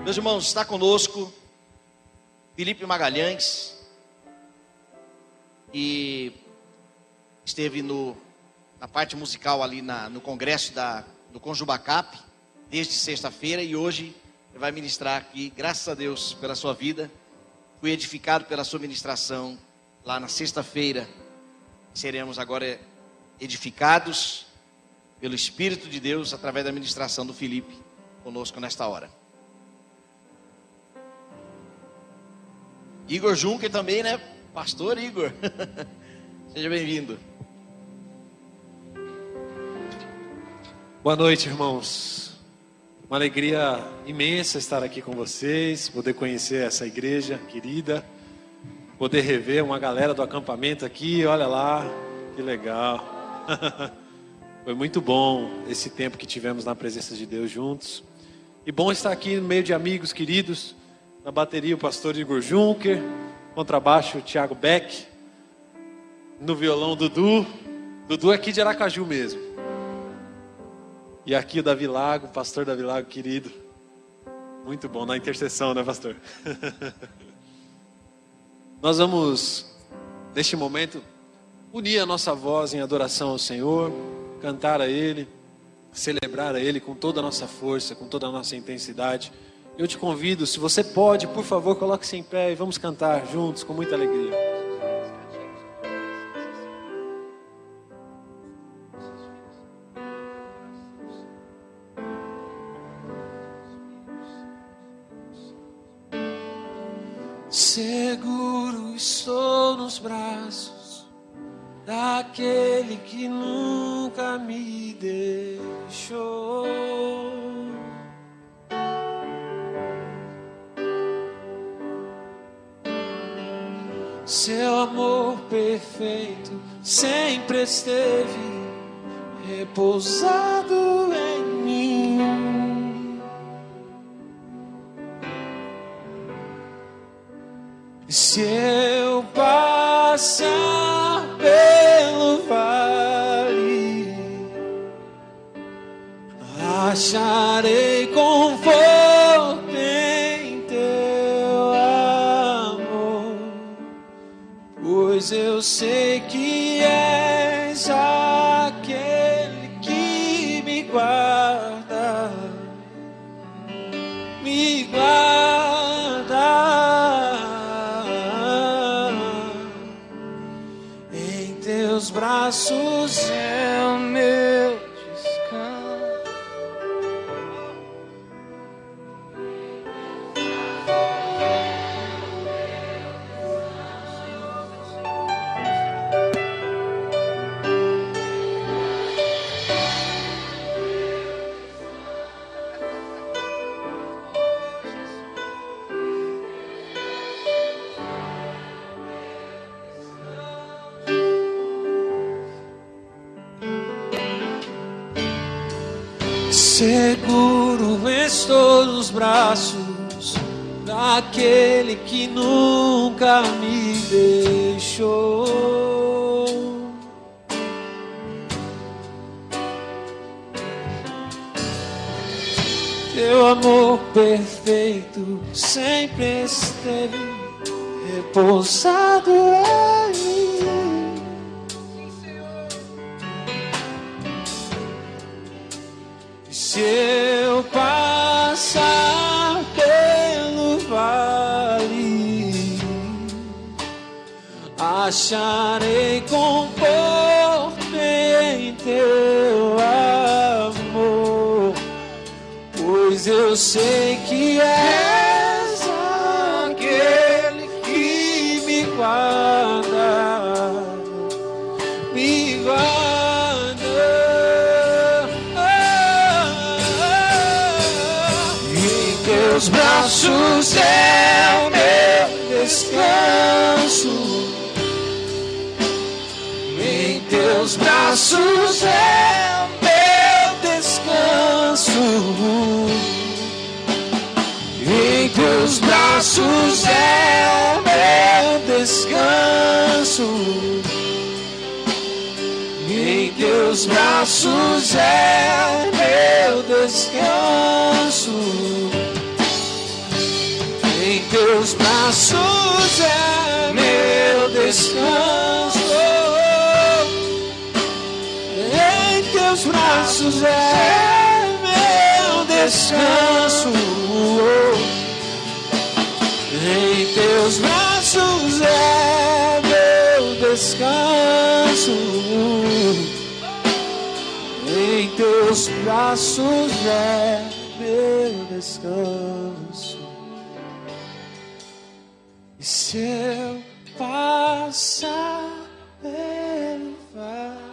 Meus irmãos, está conosco Felipe Magalhães, e esteve na parte musical ali no congresso do Conjubacap, desde sexta-feira, e hoje ele vai ministrar aqui. Graças a Deus pela sua vida, fui edificado pela sua ministração lá na sexta-feira. Seremos agora edificados pelo Espírito de Deus através da ministração do Felipe conosco nesta hora. Igor Juncker também, né? Pastor Igor. Seja bem-vindo. Boa noite, irmãos. Uma alegria imensa estar aqui com vocês, poder conhecer essa igreja querida, poder rever uma galera do acampamento aqui, olha lá, que legal. Foi muito bom esse tempo que tivemos na presença de Deus juntos. E bom estar aqui no meio de amigos queridos. Na bateria o pastor Igor Juncker, contrabaixo o Thiago Beck, no violão Dudu é aqui de Aracaju mesmo. E aqui o Davi Lago, pastor Davi Lago querido. Muito bom, na intercessão, né, pastor? Nós vamos, neste momento, unir a nossa voz em adoração ao Senhor, cantar a Ele, celebrar a Ele com toda a nossa força, com toda a nossa intensidade. Eu te convido, se você pode, por favor, coloque-se em pé e vamos cantar juntos com muita alegria. Seguro estou nos braços daquele que nunca me deixou. Seu amor perfeito sempre esteve repousado em mim. Se eu passar pelo vale, acharei conforto em teu amor, pois eu sei que és aquele que me guarda, me guarda. Em teus braços é o meu descanso. Seguro estou nos braços daquele que nunca me deixou. Teu amor perfeito sempre esteve repousado em mim. Se eu passar pelo vale, acharei conforto em teu amor, pois eu sei que és aquele que me guarda, me guarda. Teus braços é o meu descanso. Em teus braços é o meu descanso. Em teus braços é o meu descanso. Em teus braços é o meu descanso. teus braços é meu descanso. Em teus braços é meu descanso. Em teus braços é meu descanso. Em teus braços é meu descanso. E se eu passar pelo vale,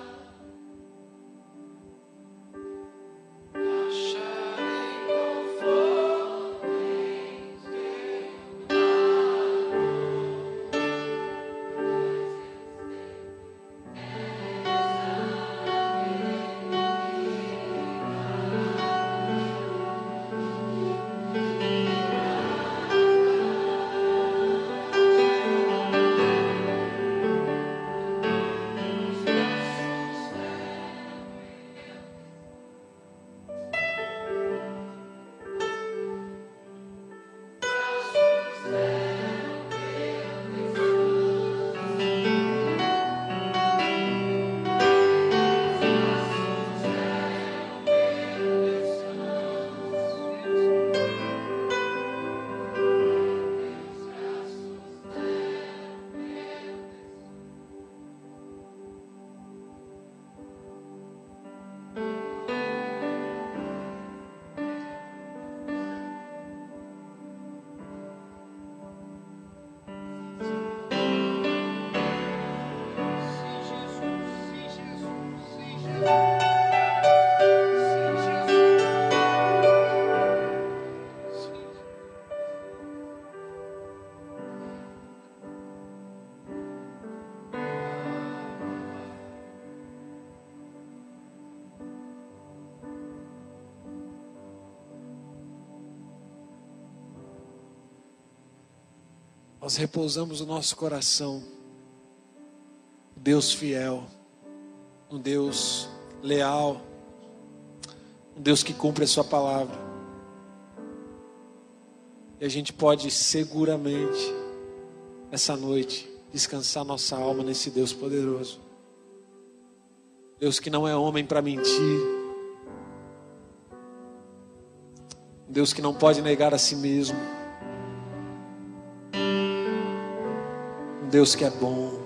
nós repousamos o nosso coração, Deus fiel, um Deus leal, um Deus que cumpre a sua palavra. E a gente pode seguramente, essa noite, descansar nossa alma nesse Deus poderoso. Deus que não é homem para mentir. Deus que não pode negar a si mesmo. Um Deus que é bom.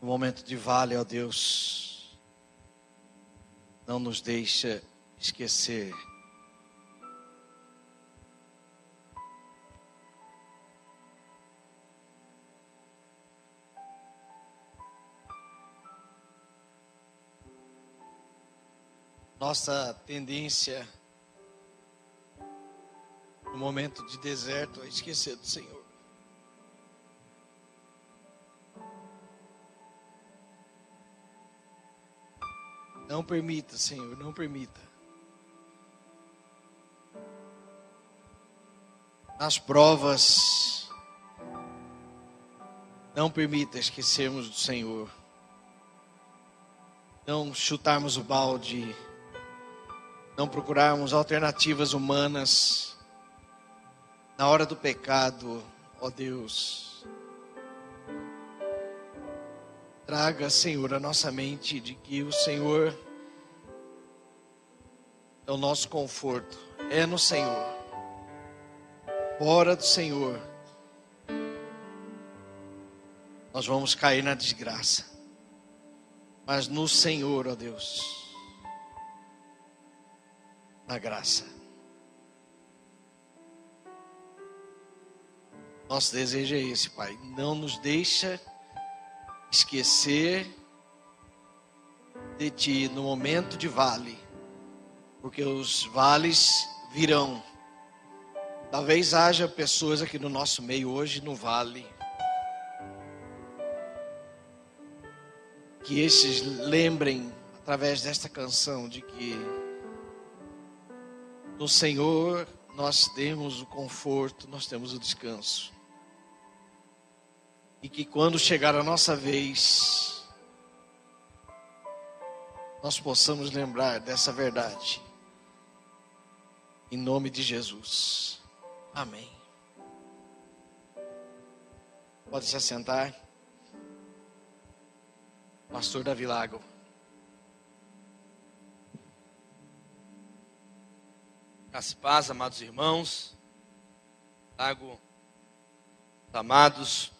No momento de vale, ó Deus, não nos deixa esquecer nossa tendência no momento de deserto é esquecer do Senhor. Não permita, Senhor, não permita. Nas provas, não permita esquecermos do Senhor. não chutarmos o balde, não procurarmos alternativas humanas na hora do pecado, ó Deus. Traga, Senhor, a nossa mente de que o Senhor é o nosso conforto, é no Senhor. Fora do Senhor, nós vamos cair na desgraça. Mas no Senhor, ó Deus, na graça. Nosso desejo é esse, Pai. Não nos deixa esquecer de Ti no momento de vale, porque os vales virão. Talvez haja pessoas aqui no nosso meio hoje no vale, que esses lembrem através desta canção de que no Senhor nós temos o conforto, nós temos o descanso. E que quando chegar a nossa vez, nós possamos lembrar dessa verdade. Em nome de Jesus. Amém. Pode se assentar. Pastor Davi Lago. Graça e paz, amados irmãos. Lago, amados.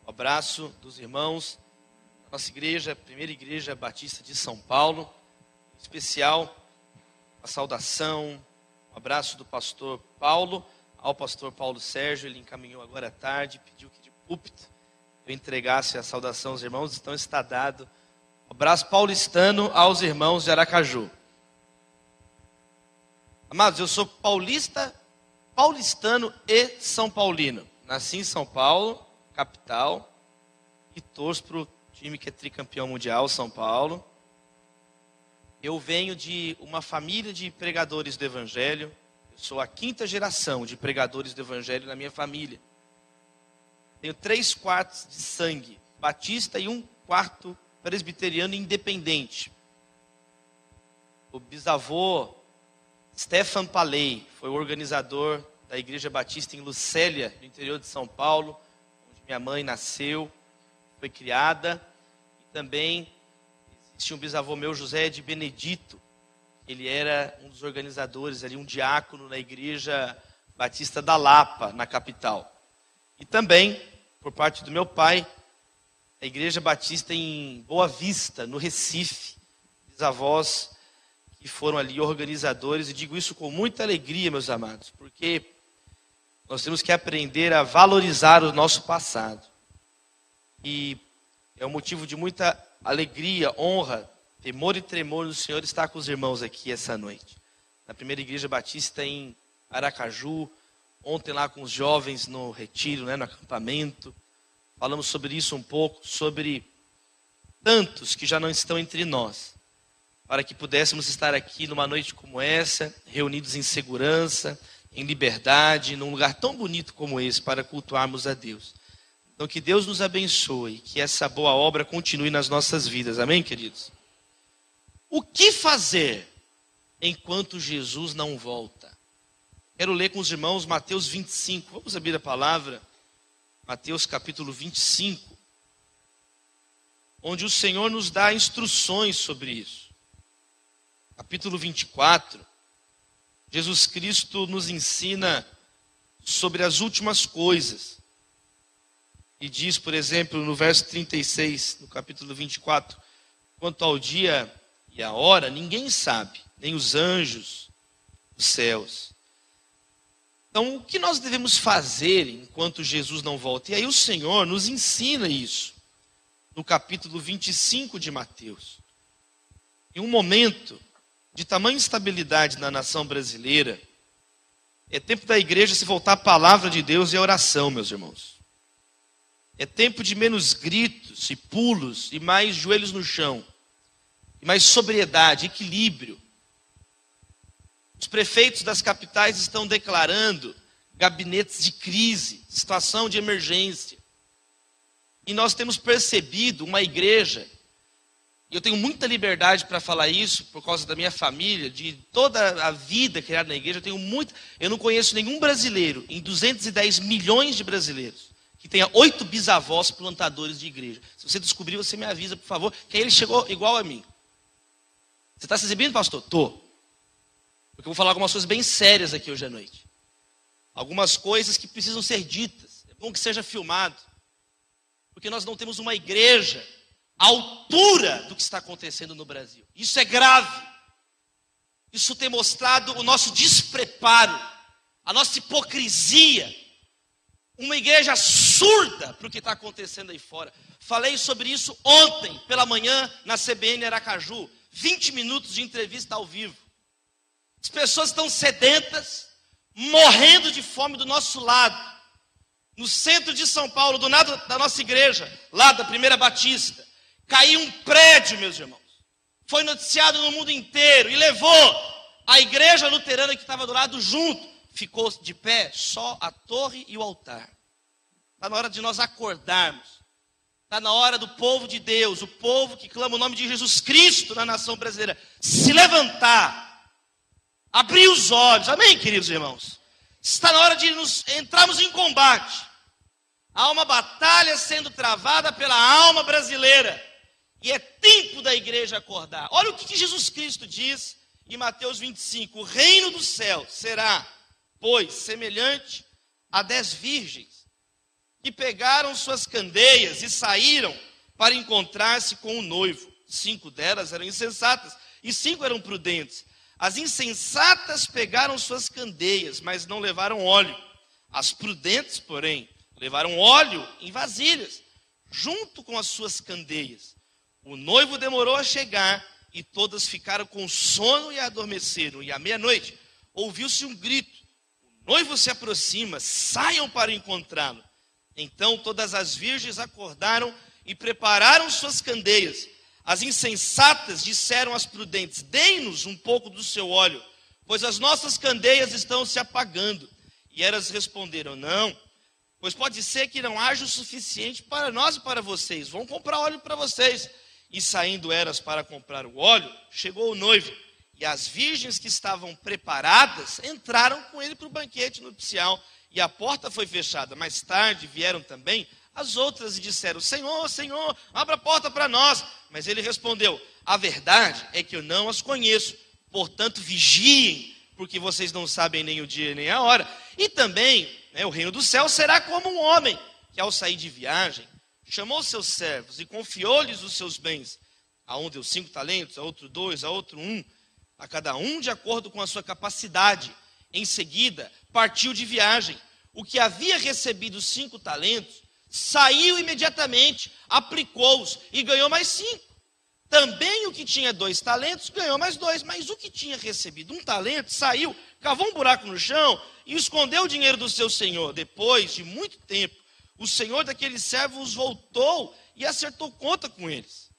Um abraço dos irmãos da nossa igreja, primeira igreja batista de São Paulo. Em especial, a saudação, um abraço do pastor Paulo, ao pastor Paulo Sérgio. Ele encaminhou agora à tarde, pediu que de púlpito eu entregasse a saudação aos irmãos. Então está dado. Um abraço paulistano aos irmãos de Aracaju. Amados, eu sou paulistano e São Paulino. Nasci em São Paulo, capital, e torço para o time que é tricampeão mundial, São Paulo. Eu venho de uma família de pregadores do Evangelho. Eu sou a 5ª geração de pregadores do Evangelho na minha família. Tenho 3/4 de sangue batista e 1/4 presbiteriano independente. O bisavô Stefan Paley foi o organizador da Igreja Batista em Lucélia, no interior de São Paulo, onde minha mãe nasceu, foi criada. E também existe um bisavô meu, José de Benedito. Ele era um dos organizadores ali, um diácono na Igreja Batista da Lapa, na capital. E também, por parte do meu pai, a Igreja Batista em Boa Vista, no Recife. Bisavós que foram ali organizadores, e digo isso com muita alegria, meus amados, porque nós temos que aprender a valorizar o nosso passado. E é um motivo de muita alegria, honra, temor e tremor do Senhor estar com os irmãos aqui essa noite. Na primeira igreja batista em Aracaju, ontem lá com os jovens no retiro, no acampamento, falamos sobre isso um pouco, sobre tantos que já não estão entre nós, para que pudéssemos estar aqui numa noite como essa, reunidos em segurança, em liberdade, num lugar tão bonito como esse, para cultuarmos a Deus. Então que Deus nos abençoe, que essa boa obra continue nas nossas vidas, amém, queridos? O que fazer enquanto Jesus não volta? Quero ler com os irmãos Mateus 25, vamos abrir a palavra, Mateus capítulo 25, onde o Senhor nos dá instruções sobre isso. Capítulo 24, Jesus Cristo nos ensina sobre as últimas coisas. E diz, por exemplo, no verso 36, no capítulo 24, quanto ao dia e a hora, ninguém sabe, nem os anjos dos céus. Então, o que nós devemos fazer enquanto Jesus não volta? E aí o Senhor nos ensina isso, no capítulo 25 de Mateus. Em um momento de tamanha instabilidade na nação brasileira, é tempo da igreja se voltar à palavra de Deus e à oração, meus irmãos. É tempo de menos gritos e pulos e mais joelhos no chão, e mais sobriedade, equilíbrio. Os prefeitos das capitais estão declarando gabinetes de crise, situação de emergência. E nós temos percebido uma igreja e eu tenho muita liberdade para falar isso, por causa da minha família, de toda a vida criada na igreja, eu não conheço nenhum brasileiro, em 210 milhões de brasileiros, que tenha 8 bisavós plantadores de igreja. Se você descobrir, você me avisa, por favor, que aí ele chegou igual a mim. Você está se exibindo, pastor? Tô. Porque eu vou falar algumas coisas bem sérias aqui hoje à noite. Algumas coisas que precisam ser ditas. É bom que seja filmado. Porque nós não temos uma igreja à altura do que está acontecendo no Brasil. Isso é grave. Isso tem mostrado o nosso despreparo, a nossa hipocrisia. Uma igreja surda para o que está acontecendo aí fora. Falei sobre isso ontem, pela manhã, na CBN Aracaju. 20 minutos de entrevista ao vivo. As pessoas estão sedentas, morrendo de fome do nosso lado. No centro de São Paulo, do lado da nossa igreja, lá da Primeira Batista, caiu um prédio, meus irmãos. Foi noticiado no mundo inteiro e levou a igreja luterana que estava do lado junto. Ficou de pé só a torre e o altar. Está na hora de nós acordarmos. Está na hora do povo de Deus, o povo que clama o nome de Jesus Cristo na nação brasileira, se levantar, abrir os olhos. Amém, queridos irmãos? Está na hora de entrarmos em combate. Há uma batalha sendo travada pela alma brasileira. E é tempo da igreja acordar. Olha o que Jesus Cristo diz em Mateus 25. O reino do céu será, pois, semelhante a 10 virgens que pegaram suas candeias e saíram para encontrar-se com o noivo. 5 delas eram insensatas e 5 eram prudentes. As insensatas pegaram suas candeias, mas não levaram óleo. As prudentes, porém, levaram óleo em vasilhas, junto com as suas candeias. O noivo demorou a chegar e todas ficaram com sono e adormeceram. E à meia-noite ouviu-se um grito. O noivo se aproxima, saiam para encontrá-lo. Então todas as virgens acordaram e prepararam suas candeias. As insensatas disseram às prudentes: deem-nos um pouco do seu óleo, pois as nossas candeias estão se apagando. E elas responderam: não, pois pode ser que não haja o suficiente para nós e para vocês. Vão comprar óleo para vocês. E saindo elas para comprar o óleo, chegou o noivo. E as virgens que estavam preparadas entraram com ele para o banquete nupcial. E a porta foi fechada. Mais tarde vieram também as outras e disseram: Senhor, Senhor, abra a porta para nós. Mas ele respondeu: a verdade é que eu não as conheço. Portanto, vigiem, porque vocês não sabem nem o dia nem a hora. E também, o reino do céu será como um homem que, ao sair de viagem, chamou seus servos e confiou-lhes os seus bens. A um deu 5 talentos, a outro 2, a outro 1, a cada um de acordo com a sua capacidade. Em seguida, partiu de viagem. O que havia recebido 5 talentos, saiu imediatamente, aplicou-os e ganhou mais 5. Também o que tinha 2 talentos, ganhou mais 2. Mas o que tinha recebido 1 talento, saiu, cavou um buraco no chão e escondeu o dinheiro do seu senhor. Depois de muito tempo, o senhor daqueles servos voltou e acertou conta com eles.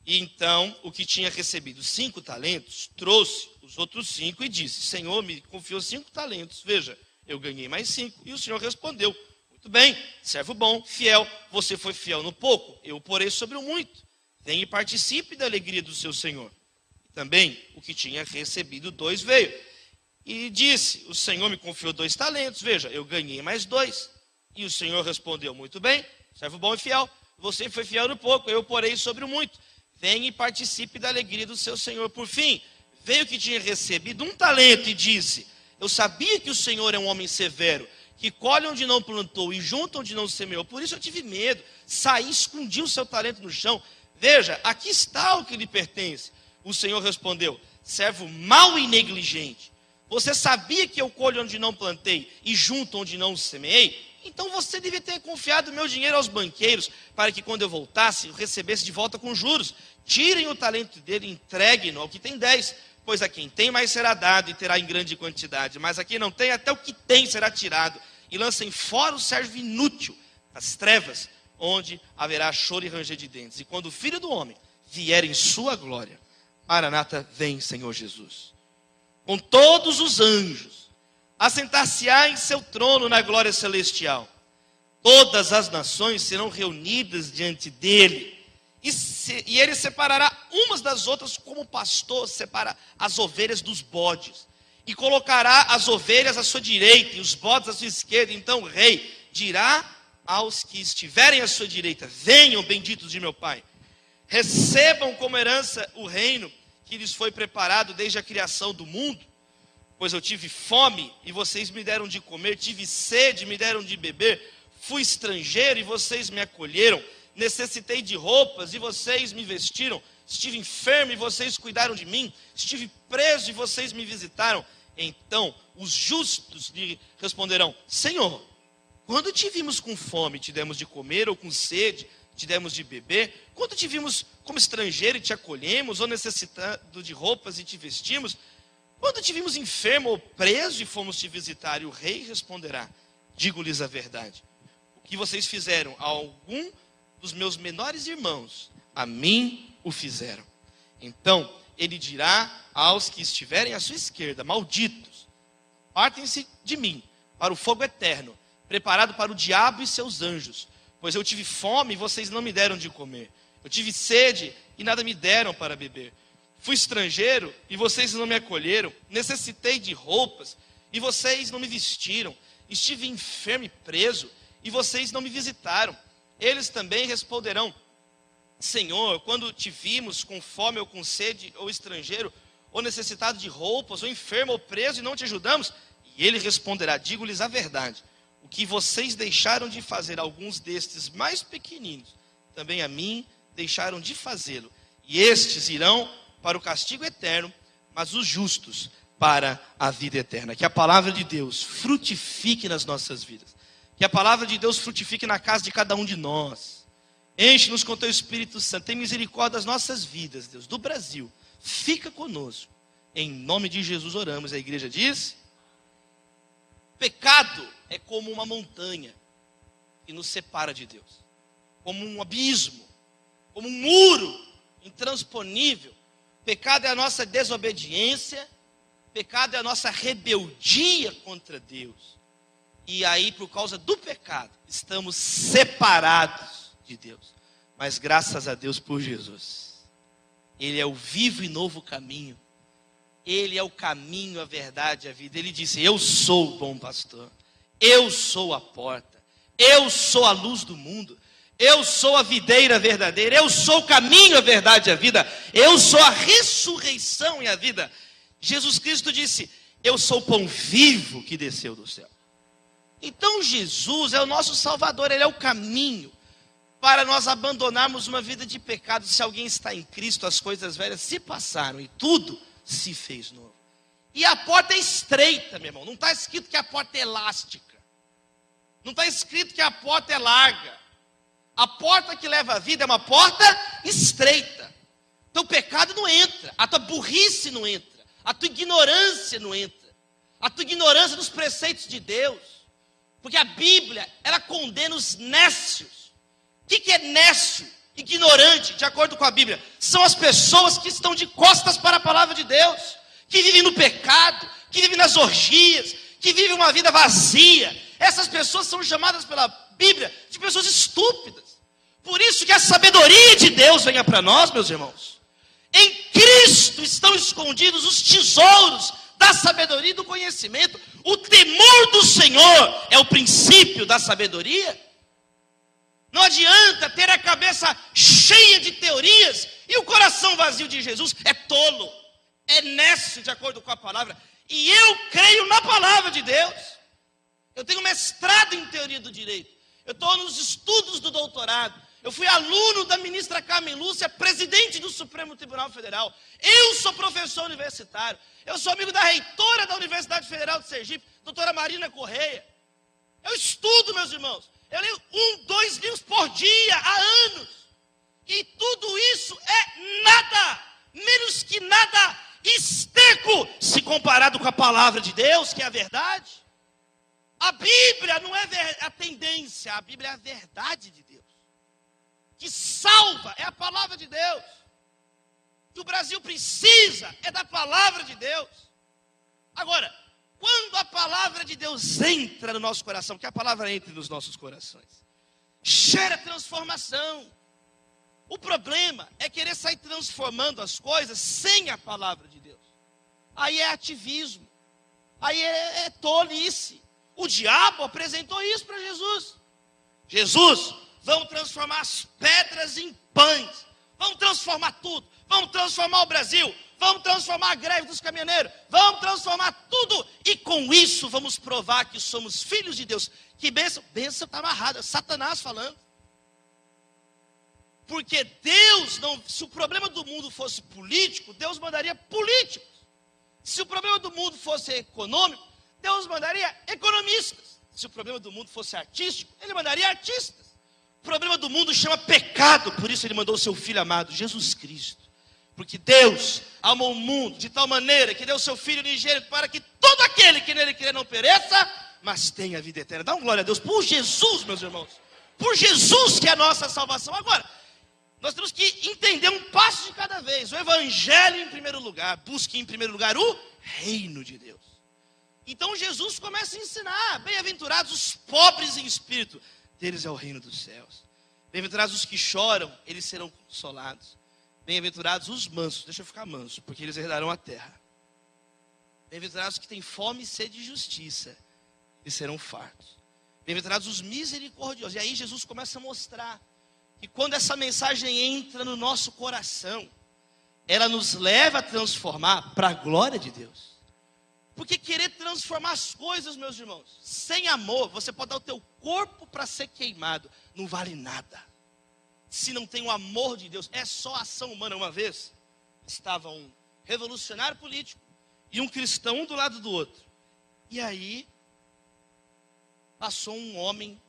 E então, o que tinha recebido 5 talentos, trouxe os outros 5 e disse: Senhor, me confiou 5 talentos, veja, eu ganhei mais 5. E o senhor respondeu: muito bem, servo bom, fiel, você foi fiel no pouco, eu o porei sobre o muito. Venha e participe da alegria do seu senhor. E também, o que tinha recebido 2 veio e disse: o senhor me confiou 2 talentos, veja, eu ganhei mais 2. E o senhor respondeu: muito bem, servo bom e fiel, você foi fiel no pouco, eu o porei sobre o muito. Venha e participe da alegria do seu senhor. Por fim, veio que tinha recebido 1 talento e disse: eu sabia que o senhor é um homem severo, que colhe onde não plantou e junta onde não semeou. Por isso eu tive medo, saí, escondi o seu talento no chão. Veja, aqui está o que lhe pertence. O senhor respondeu: servo mau e negligente, você sabia que eu colho onde não plantei e junto onde não semeei? Então você devia ter confiado meu dinheiro aos banqueiros, para que quando eu voltasse, eu recebesse de volta com juros. Tirem o talento dele e entreguem-no ao que tem 10, pois a quem tem mais será dado e terá em grande quantidade, mas a quem não tem, até o que tem será tirado. E lancem fora o servo inútil nas trevas, onde haverá choro e ranger de dentes. E quando o Filho do Homem vier em sua glória, Maranata, vem, Senhor Jesus, com todos os anjos, assentar-se-á em seu trono na glória celestial. Todas as nações serão reunidas diante dele, e ele separará umas das outras, como o pastor separa as ovelhas dos bodes. E colocará as ovelhas à sua direita e os bodes à sua esquerda. Então o rei dirá aos que estiverem à sua direita: venham, benditos de meu Pai, recebam como herança o reino que lhes foi preparado desde a criação do mundo. Pois eu tive fome e vocês me deram de comer, tive sede e me deram de beber, fui estrangeiro e vocês me acolheram, necessitei de roupas e vocês me vestiram, estive enfermo e vocês cuidaram de mim, estive preso e vocês me visitaram. Então os justos lhe responderão: Senhor, quando te vimos com fome, te demos de comer, ou com sede, te demos de beber? Quando te vimos como estrangeiro e te acolhemos, ou necessitado de roupas e te vestimos? Quando te vimos enfermo ou preso e fomos te visitar? E o rei responderá: digo-lhes a verdade, o que vocês fizeram a algum dos meus menores irmãos, a mim o fizeram. Então ele dirá aos que estiverem à sua esquerda: malditos, partem-se de mim para o fogo eterno, preparado para o diabo e seus anjos. Pois eu tive fome e vocês não me deram de comer, eu tive sede e nada me deram para beber, fui estrangeiro e vocês não me acolheram, necessitei de roupas e vocês não me vestiram, estive enfermo e preso e vocês não me visitaram. Eles também responderão: Senhor, quando te vimos com fome ou com sede, ou estrangeiro, ou necessitado de roupas, ou enfermo ou preso, e não te ajudamos? E ele responderá: digo-lhes a verdade, o que vocês deixaram de fazer alguns destes mais pequeninos, também a mim deixaram de fazê-lo. E estes irão para o castigo eterno, mas os justos para a vida eterna. Que a palavra de Deus frutifique nas nossas vidas. Que a palavra de Deus frutifique na casa de cada um de nós. Enche-nos com teu Espírito Santo. Tem misericórdia das nossas vidas, Deus, do Brasil. Fica conosco. Em nome de Jesus oramos. A igreja diz: pecado é como uma montanha que nos separa de Deus. Como um abismo. Como um muro intransponível. Pecado é a nossa desobediência. Pecado é a nossa rebeldia contra Deus. E aí, por causa do pecado, estamos separados de Deus. Mas graças a Deus por Jesus. Ele é o vivo e novo caminho. Ele é o caminho, a verdade e a vida. Ele disse: eu sou o bom pastor. Eu sou a porta. Eu sou a luz do mundo. Eu sou a videira verdadeira. Eu sou o caminho, a verdade e a vida. Eu sou a ressurreição e a vida. Jesus Cristo disse: eu sou o pão vivo que desceu do céu. Então Jesus é o nosso Salvador, Ele é o caminho para nós abandonarmos uma vida de pecado. Se alguém está em Cristo, as coisas velhas se passaram e tudo se fez novo. E a porta é estreita, meu irmão. Não está escrito que a porta é elástica. Não está escrito que a porta é larga. A porta que leva à vida é uma porta estreita. Então o pecado não entra, a tua burrice não entra, a tua ignorância não entra, a tua ignorância dos preceitos de Deus. Porque a Bíblia, ela condena os nécios. O que é nécio, ignorante, de acordo com a Bíblia? São as pessoas que estão de costas para a palavra de Deus, que vivem no pecado, que vivem nas orgias, que vivem uma vida vazia. Essas pessoas são chamadas pela Bíblia de pessoas estúpidas. Por isso que a sabedoria de Deus venha para nós, meus irmãos. Em Cristo estão escondidos os tesouros da sabedoria e do conhecimento. O temor do Senhor é o princípio da sabedoria. Não adianta ter a cabeça cheia de teorias e o coração vazio de Jesus. É tolo, é nécio, de acordo com a palavra. E eu creio na palavra de Deus. Eu tenho mestrado em teoria do direito. Eu estou nos estudos do doutorado. Eu fui aluno da ministra Carmen Lúcia, presidente do Supremo Tribunal Federal. Eu sou professor universitário. Eu sou amigo da reitora da Universidade Federal de Sergipe, doutora Marina Correia. Eu estudo, meus irmãos. Eu leio 2 livros por dia, há anos. E tudo isso é nada, menos que nada, esterco, se comparado com a palavra de Deus, que é a verdade. A Bíblia não é a tendência, a Bíblia é a verdade de Deus. Que salva, é a palavra de Deus. Que o Brasil precisa é da palavra de Deus. Agora, quando a palavra de Deus entra no nosso coração, que a palavra entre nos nossos corações, gera transformação. O problema é querer sair transformando as coisas sem a palavra de Deus. Aí é ativismo. Aí é tolice. O diabo apresentou isso para Jesus. Jesus, vamos transformar as pedras em pães. Vamos transformar tudo. Vamos transformar o Brasil. Vamos transformar a greve dos caminhoneiros. Vamos transformar tudo. E com isso vamos provar que somos filhos de Deus. Que bênção. Bênção está amarrada. Satanás falando. Porque Deus não... Se o problema do mundo fosse político, Deus mandaria políticos. Se o problema do mundo fosse econômico, Deus mandaria economistas. Se o problema do mundo fosse artístico, Ele mandaria artistas. O problema do mundo chama pecado, por isso Ele mandou o seu Filho amado, Jesus Cristo. Porque Deus amou o mundo de tal maneira que deu o seu Filho unigênito para que todo aquele que nele crê não pereça, mas tenha vida eterna. Dá uma glória a Deus por Jesus, meus irmãos. Por Jesus que é a nossa salvação. Agora, nós temos que entender um passo de cada vez. O evangelho em primeiro lugar. Busque em primeiro lugar o reino de Deus. Então Jesus começa a ensinar. Bem-aventurados os pobres em espírito. Deles é o reino dos céus. Bem-aventurados os que choram. Eles serão consolados. Bem-aventurados os mansos. Deixa eu ficar manso, porque eles herdarão a terra. Bem-aventurados que têm fome e sede de justiça. Eles serão fartos. Bem-aventurados os misericordiosos. E aí Jesus começa a mostrar que quando essa mensagem entra no nosso coração, ela nos leva a transformar para a glória de Deus. Porque querer transformar as coisas, meus irmãos, sem amor, você pode dar o teu corpo para ser queimado, não vale nada. Se não tem o amor de Deus, é só ação humana. Uma vez, estava um revolucionário político e um cristão, um do lado do outro. E aí, passou um homem,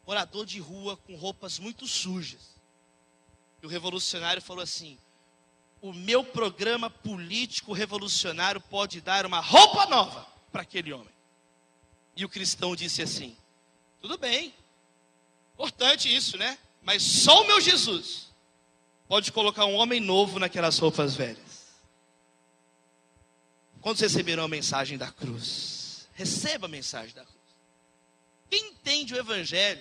morador de rua, com roupas muito sujas. E o revolucionário falou assim: o meu programa político revolucionário pode dar uma roupa nova para aquele homem. E o cristão disse assim: tudo bem, importante isso, né? Mas só o meu Jesus pode colocar um homem novo naquelas roupas velhas. Quando receberam a mensagem da cruz, receba a mensagem da cruz. Quem entende o evangelho,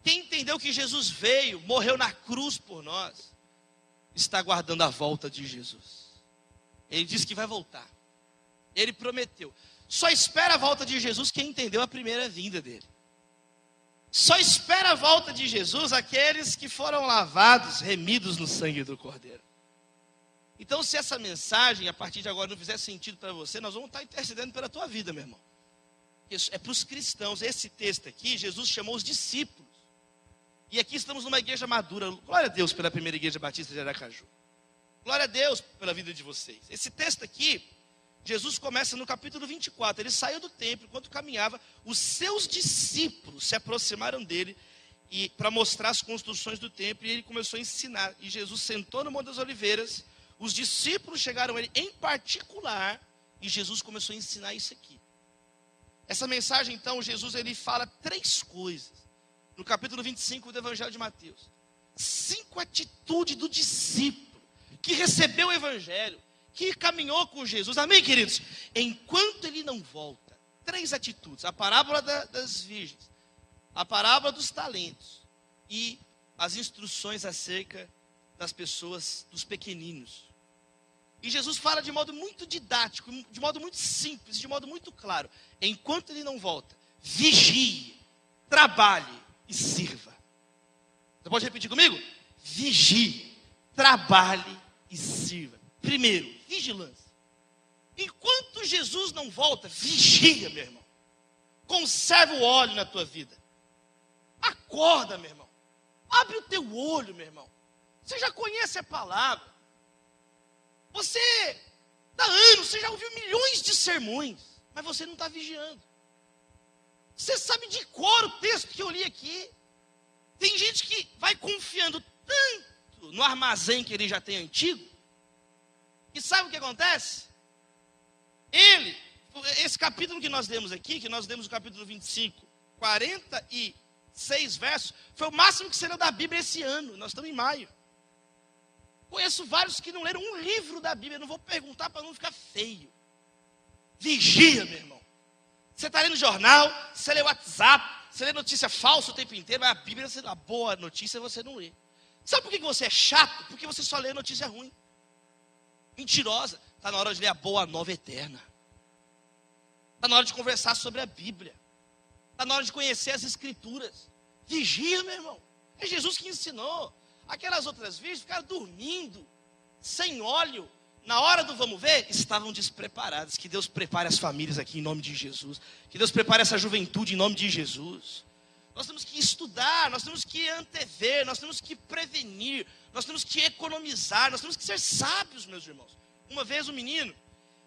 quem entendeu que Jesus veio, morreu na cruz por nós, está aguardando a volta de Jesus. Ele disse que vai voltar. Ele prometeu. Só espera a volta de Jesus quem entendeu a primeira vinda dele. Só espera a volta de Jesus aqueles que foram lavados, remidos no sangue do Cordeiro. Então, se essa mensagem, a partir de agora, não fizer sentido para você, nós vamos estar intercedendo pela tua vida, meu irmão. Isso é para os cristãos. Esse texto aqui, Jesus chamou os discípulos. E aqui estamos numa igreja madura. Glória a Deus pela primeira igreja batista de Aracaju. Glória a Deus pela vida de vocês. Esse texto aqui, Jesus começa no capítulo 24. Ele saiu do templo, enquanto caminhava, os seus discípulos se aproximaram dele para mostrar as construções do templo, e ele começou a ensinar. E Jesus sentou no Monte das Oliveiras, os discípulos chegaram a ele em particular, e Jesus começou a ensinar isso aqui. Essa mensagem, então, Jesus ele fala 3 coisas. No capítulo 25 do Evangelho de Mateus. 5 atitudes do discípulo que recebeu o Evangelho, que caminhou com Jesus. Amém, queridos? Enquanto ele não volta. 3 atitudes. A parábola das virgens. A parábola dos talentos. E as instruções acerca das pessoas, dos pequeninos. E Jesus fala de modo muito didático, de modo muito simples, de modo muito claro. Enquanto ele não volta, vigie, trabalhe e sirva. Você pode repetir comigo? Vigie, trabalhe e sirva. Primeiro, vigilância. Enquanto Jesus não volta, vigia, meu irmão. Conserva o óleo na tua vida. Acorda, meu irmão. Abre o teu olho, meu irmão. Você já conhece a palavra. Você, há anos, você já ouviu milhões de sermões, mas você não está vigiando. Você sabe de cor o texto que eu li aqui. Tem gente que vai confiando tanto no armazém que ele já tem antigo, e sabe o que acontece? Esse capítulo que nós lemos aqui, que nós lemos o capítulo 25, 46 versos, foi o máximo que você leu da Bíblia esse ano. Nós estamos em maio. Conheço vários que não leram um livro da Bíblia. Não vou perguntar para não ficar feio. Vigia, meu irmão. Você está lendo jornal, você lê WhatsApp, você lê notícia falsa o tempo inteiro, mas a Bíblia, a boa notícia você não lê. Sabe por que você é chato? Porque você só lê notícia ruim. Mentirosa. Está na hora de ler a boa nova eterna. Está na hora de conversar sobre a Bíblia. Está na hora de conhecer as Escrituras. Vigia, meu irmão. É Jesus que ensinou. Aquelas outras virgens ficaram dormindo, sem óleo. Na hora do vamos ver, estavam despreparadas. Que Deus prepare as famílias aqui em nome de Jesus. Que Deus prepare essa juventude em nome de Jesus. Nós temos que estudar, nós temos que antever, nós temos que prevenir, nós temos que economizar, nós temos que ser sábios, meus irmãos. Uma vez um menino,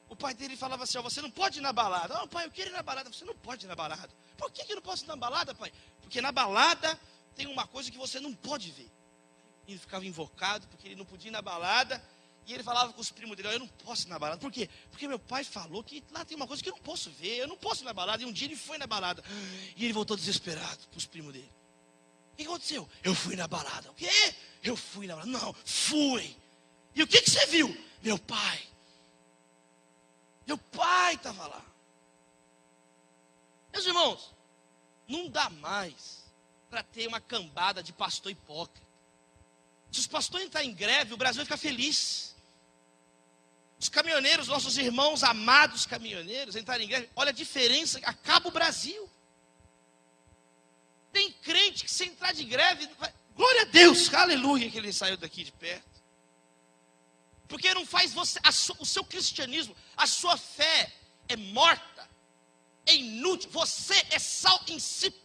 o pai dele falava assim, você não pode ir na balada. Oh, pai, eu quero ir na balada. Você não pode ir na balada. Por que eu não posso ir na balada, pai? Porque na balada tem uma coisa que você não pode ver. Ele ficava invocado porque ele não podia ir na balada. E ele falava com os primos dele, eu não posso ir na balada. Por quê? Porque meu pai falou que lá tem uma coisa que eu não posso ver. Eu não posso ir na balada. E um dia ele foi na balada. E ele voltou desesperado para os primos dele. O que aconteceu? Eu fui na balada. O quê? Eu fui na balada. Não, fui. E o que você viu? Meu pai. Meu pai estava lá. Meus irmãos, não dá mais para ter uma cambada de pastor hipócrita. Se os pastores entrarem em greve, o Brasil vai ficar feliz. Os caminhoneiros, nossos irmãos amados caminhoneiros, entrarem em greve, olha a diferença, acaba o Brasil. Tem crente que se entrar de greve, glória a Deus, aleluia, que ele saiu daqui de perto. Porque não faz você, o seu cristianismo, a sua fé é morta, é inútil, você é sal insípido.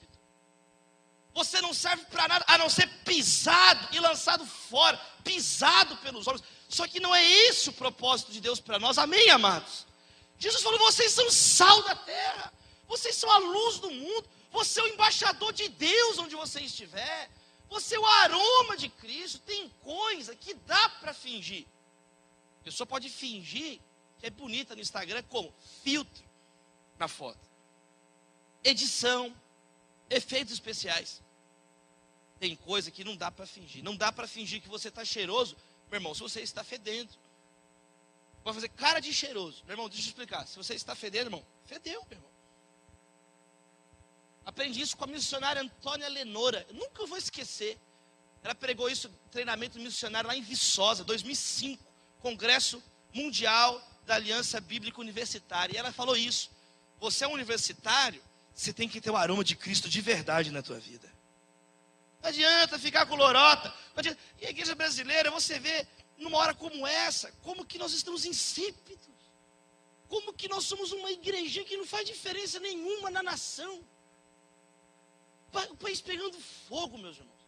Você não serve para nada, a não ser pisado e lançado fora, pisado pelos homens. Só que não é esse o propósito de Deus para nós, amém, amados? Jesus falou, vocês são sal da terra, vocês são a luz do mundo, você é o embaixador de Deus onde você estiver, você é o aroma de Cristo. Tem coisa que dá para fingir. A pessoa pode fingir que é bonita no Instagram como filtro na foto, edição, efeitos especiais. Tem coisa que não dá para fingir. Não dá para fingir que você está cheiroso, meu irmão, se você está fedendo. Pode fazer cara de cheiroso. Meu irmão, deixa eu explicar. Se você está fedendo, irmão, fedeu, meu irmão. Aprendi isso com a missionária Antônia Lenora. Eu nunca vou esquecer. Ela pregou isso, treinamento missionário lá em Viçosa, 2005. Congresso Mundial da Aliança Bíblica Universitária. E ela falou isso. Você é um universitário, você tem que ter o aroma de Cristo de verdade na tua vida. Não adianta ficar com lorota. E a igreja brasileira, você vê, numa hora como essa, como que nós estamos insípidos. Como que nós somos uma igreja que não faz diferença nenhuma na nação. O país pegando fogo, meus irmãos.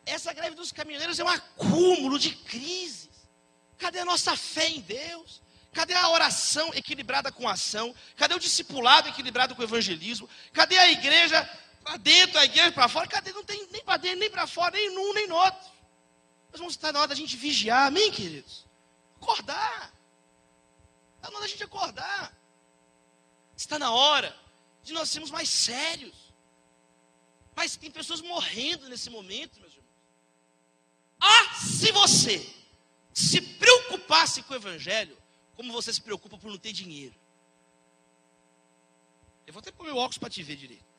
Essa greve dos caminhoneiros é um acúmulo de crises. Cadê a nossa fé em Deus? Cadê a oração equilibrada com a ação? Cadê o discipulado equilibrado com o evangelismo? Cadê a igreja para dentro, a igreja para fora? Cadê? Não tem nem para dentro, nem para fora, nem num, nem no outro. Nós vamos estar na hora da gente vigiar, amém, queridos? Acordar. Está na hora da gente acordar. Está na hora de nós sermos mais sérios. Mas tem pessoas morrendo nesse momento, meus irmãos. Se você se preocupasse com o evangelho, como você se preocupa por não ter dinheiro. Eu vou até pôr meu óculos para te ver direito.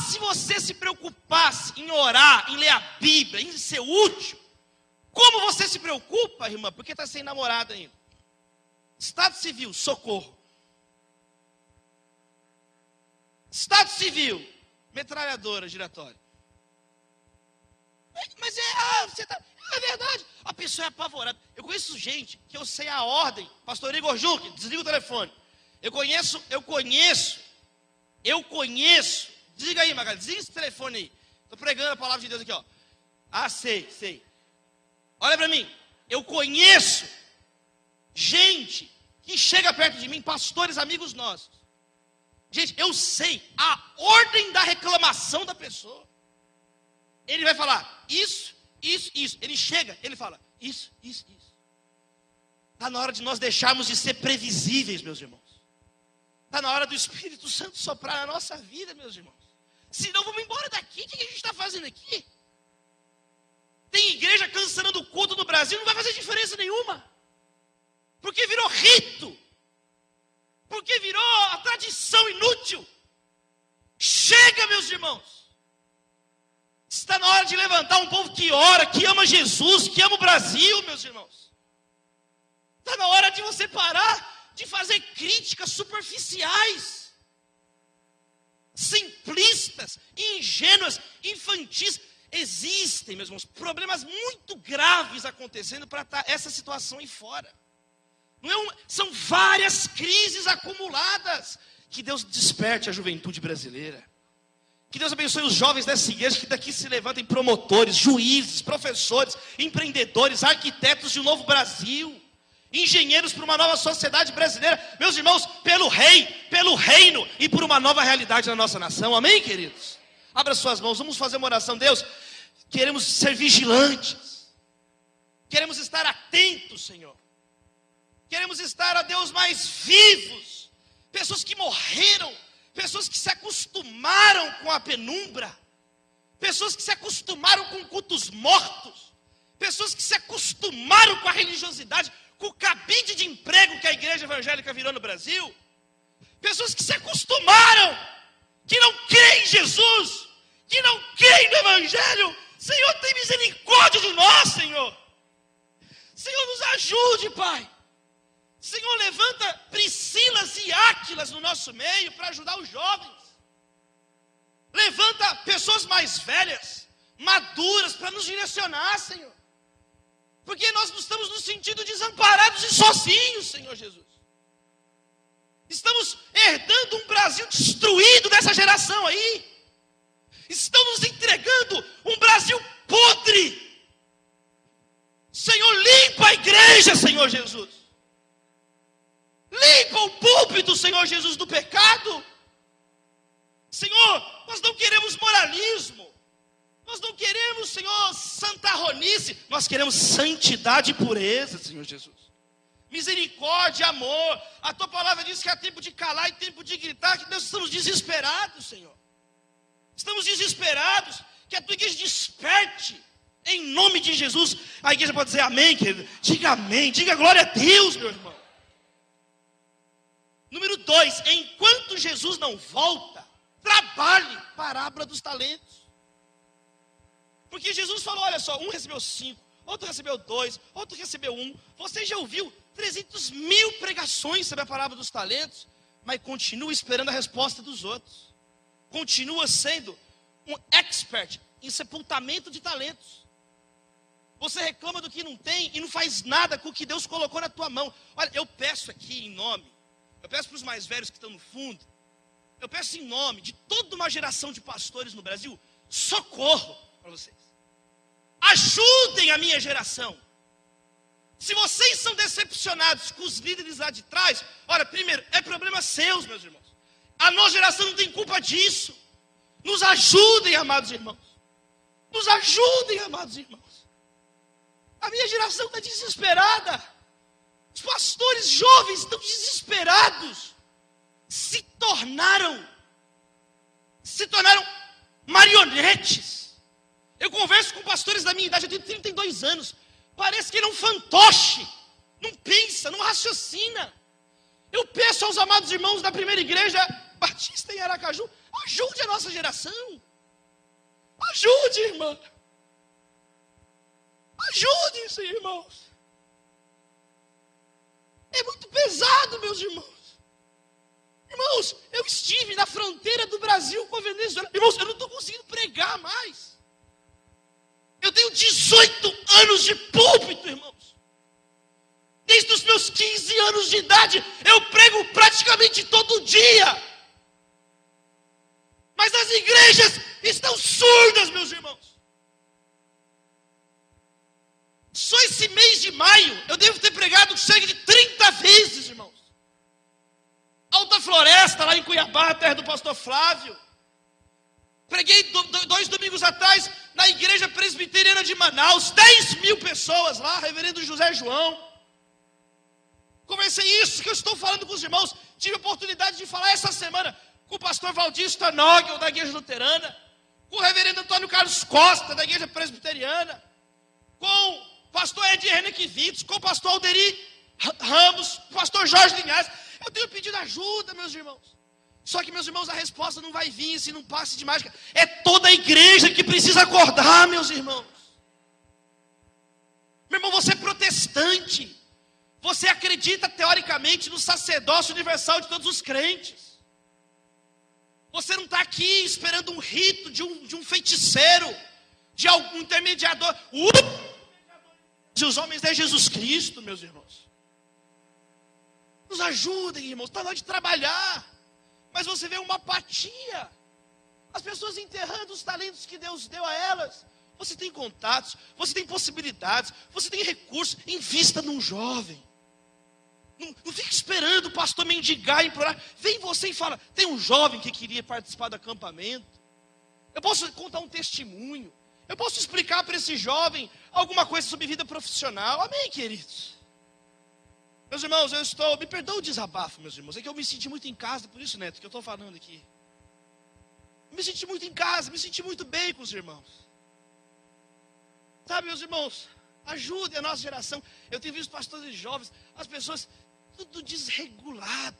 Se você se preocupasse em orar, em ler a Bíblia, em ser útil, como você se preocupa, irmã? Porque está sem namorado ainda. Estado civil, socorro. Estado civil, metralhadora giratória. Mas é verdade. A pessoa é apavorada. Eu conheço gente que eu sei a ordem. Pastor Igor Juque, desliga o telefone. Eu conheço. Desliga aí, Magali, desliga esse telefone aí. Estou pregando a palavra de Deus aqui, ó. Sei. Olha para mim. Eu conheço gente que chega perto de mim, pastores, amigos nossos. Gente, eu sei a ordem da reclamação da pessoa. Ele vai falar isso. Ele chega, ele fala isso. Está na hora de nós deixarmos de ser previsíveis, meus irmãos. Está na hora do Espírito Santo soprar na nossa vida, meus irmãos. Senão vamos embora daqui. O que a gente está fazendo aqui? Tem igreja cancelando o culto no Brasil, não vai fazer diferença nenhuma. Porque virou rito. Porque virou a tradição inútil. Chega, meus irmãos. Está na hora de levantar um povo que ora, que ama Jesus, que ama o Brasil, meus irmãos. Está na hora de você parar de fazer críticas superficiais, simplistas, ingênuas, infantis. Existem, meus irmãos, problemas muito graves acontecendo para essa situação aí fora. Não é são várias crises acumuladas. Que Deus desperte a juventude brasileira. Que Deus abençoe os jovens dessa igreja, que daqui se levantem promotores, juízes, professores, empreendedores, arquitetos de um novo Brasil, engenheiros para uma nova sociedade brasileira. Meus irmãos, pelo rei, pelo reino e por uma nova realidade na nossa nação. Amém, queridos? Abra suas mãos, vamos fazer uma oração. Deus, queremos ser vigilantes. Queremos estar atentos, Senhor. Queremos estar, ó Deus, mais vivos. Pessoas que morreram, pessoas que se acostumaram com a penumbra, pessoas que se acostumaram com cultos mortos, pessoas que se acostumaram com a religiosidade, com o cabide de emprego que a igreja evangélica virou no Brasil, pessoas que se acostumaram, que não creem em Jesus, que não creem no Evangelho. Senhor, tem misericórdia de nós, Senhor. Senhor, nos ajude, Pai. Senhor, levanta Priscilas e Áquilas no nosso meio para ajudar os jovens. Levanta pessoas mais velhas, maduras, para nos direcionar, Senhor. Porque nós estamos nos sentindo desamparados e sozinhos, Senhor Jesus. Estamos herdando um Brasil destruído dessa geração aí. Estão nos entregando um Brasil podre. Senhor, limpa a igreja, Senhor Jesus. Limpa o púlpito, Senhor Jesus, do pecado. Senhor, nós não queremos moralismo. Nós não queremos, Senhor, santarronice. Nós queremos santidade e pureza, Senhor Jesus. Misericórdia, amor. A tua palavra diz que há tempo de calar e tempo de gritar. Que nós estamos desesperados, Senhor. Estamos desesperados. Que a tua igreja desperte. Em nome de Jesus. A igreja pode dizer amém, querido. Diga amém. Diga glória a Deus, meu irmão. Número 2, enquanto Jesus não volta, trabalhe, parábola dos talentos. Porque Jesus falou, olha só, um recebeu 5, outro recebeu 2, outro recebeu 1. Você já ouviu 300.000 pregações sobre a parábola dos talentos, mas continua esperando a resposta dos outros. Continua sendo um expert em sepultamento de talentos. Você reclama do que não tem e não faz nada com o que Deus colocou na tua mão. Olha, eu peço aqui em nome, eu peço para os mais velhos que estão no fundo, eu peço em nome de toda uma geração de pastores no Brasil, socorro para vocês. Ajudem a minha geração. Se vocês são decepcionados com os líderes lá de trás, olha, primeiro, é problema seus, meus irmãos. A nossa geração não tem culpa disso. Nos ajudem, amados irmãos. Nos ajudem, amados irmãos. A minha geração está desesperada. Os pastores jovens estão desesperados. Se tornaram marionetes. Eu converso com pastores da minha idade, eu tenho 32 anos. Parece que ele é um fantoche. Não pensa, não raciocina. Eu peço aos amados irmãos da primeira igreja batista em Aracaju, ajude a nossa geração. Ajude, irmã. Ajude-se, irmãos. É muito pesado, meus irmãos. Irmãos, eu estive na fronteira do Brasil com a Venezuela. Irmãos, eu não estou conseguindo pregar mais. Eu tenho 18 anos de púlpito, irmãos. Desde os meus 15 anos de idade, eu prego praticamente todo dia. Mas as igrejas estão surdas, meus irmãos. Só esse mês de maio, eu devo ter pregado cerca de 30 vezes, irmãos. Alta Floresta, lá em Cuiabá, terra do pastor Flávio. Preguei 2 domingos atrás na igreja presbiteriana de Manaus. 10.000 pessoas lá, reverendo José João. Conversei isso que eu estou falando com os irmãos. Tive a oportunidade de falar essa semana com o pastor Valdir Stanogel, da igreja luterana. Com o reverendo Antônio Carlos Costa, da igreja presbiteriana. Com o pastor Edir Renequivitz, com o pastor Alderi Ramos, o pastor Jorge Linhares. Eu tenho pedido ajuda, meus irmãos. Só que, meus irmãos, a resposta não vai vir se não passe de mágica. É toda a igreja que precisa acordar, meus irmãos. Meu irmão, você é protestante. Você acredita teoricamente no sacerdócio universal de todos os crentes. Você não está aqui esperando um rito de um feiticeiro, de algum intermediador. Os homens é Jesus Cristo, meus irmãos. Nos ajudem, irmãos. Está na hora de trabalhar. Mas você vê uma apatia. As pessoas enterrando os talentos que Deus deu a elas. Você tem contatos, você tem possibilidades, você tem recursos. Invista num jovem. Não fique esperando o pastor mendigar, implorar. Vem você e fala, tem um jovem que queria participar do acampamento. Eu posso contar um testemunho. Eu posso explicar para esse jovem alguma coisa sobre vida profissional. Amém, queridos? Meus irmãos, me perdoa o desabafo, meus irmãos. É que eu me senti muito em casa, por isso, Neto, que eu estou falando aqui. Eu me senti muito em casa, me senti muito bem com os irmãos. Sabe, meus irmãos, ajudem a nossa geração. Eu tenho visto pastores jovens, as pessoas tudo desregulado.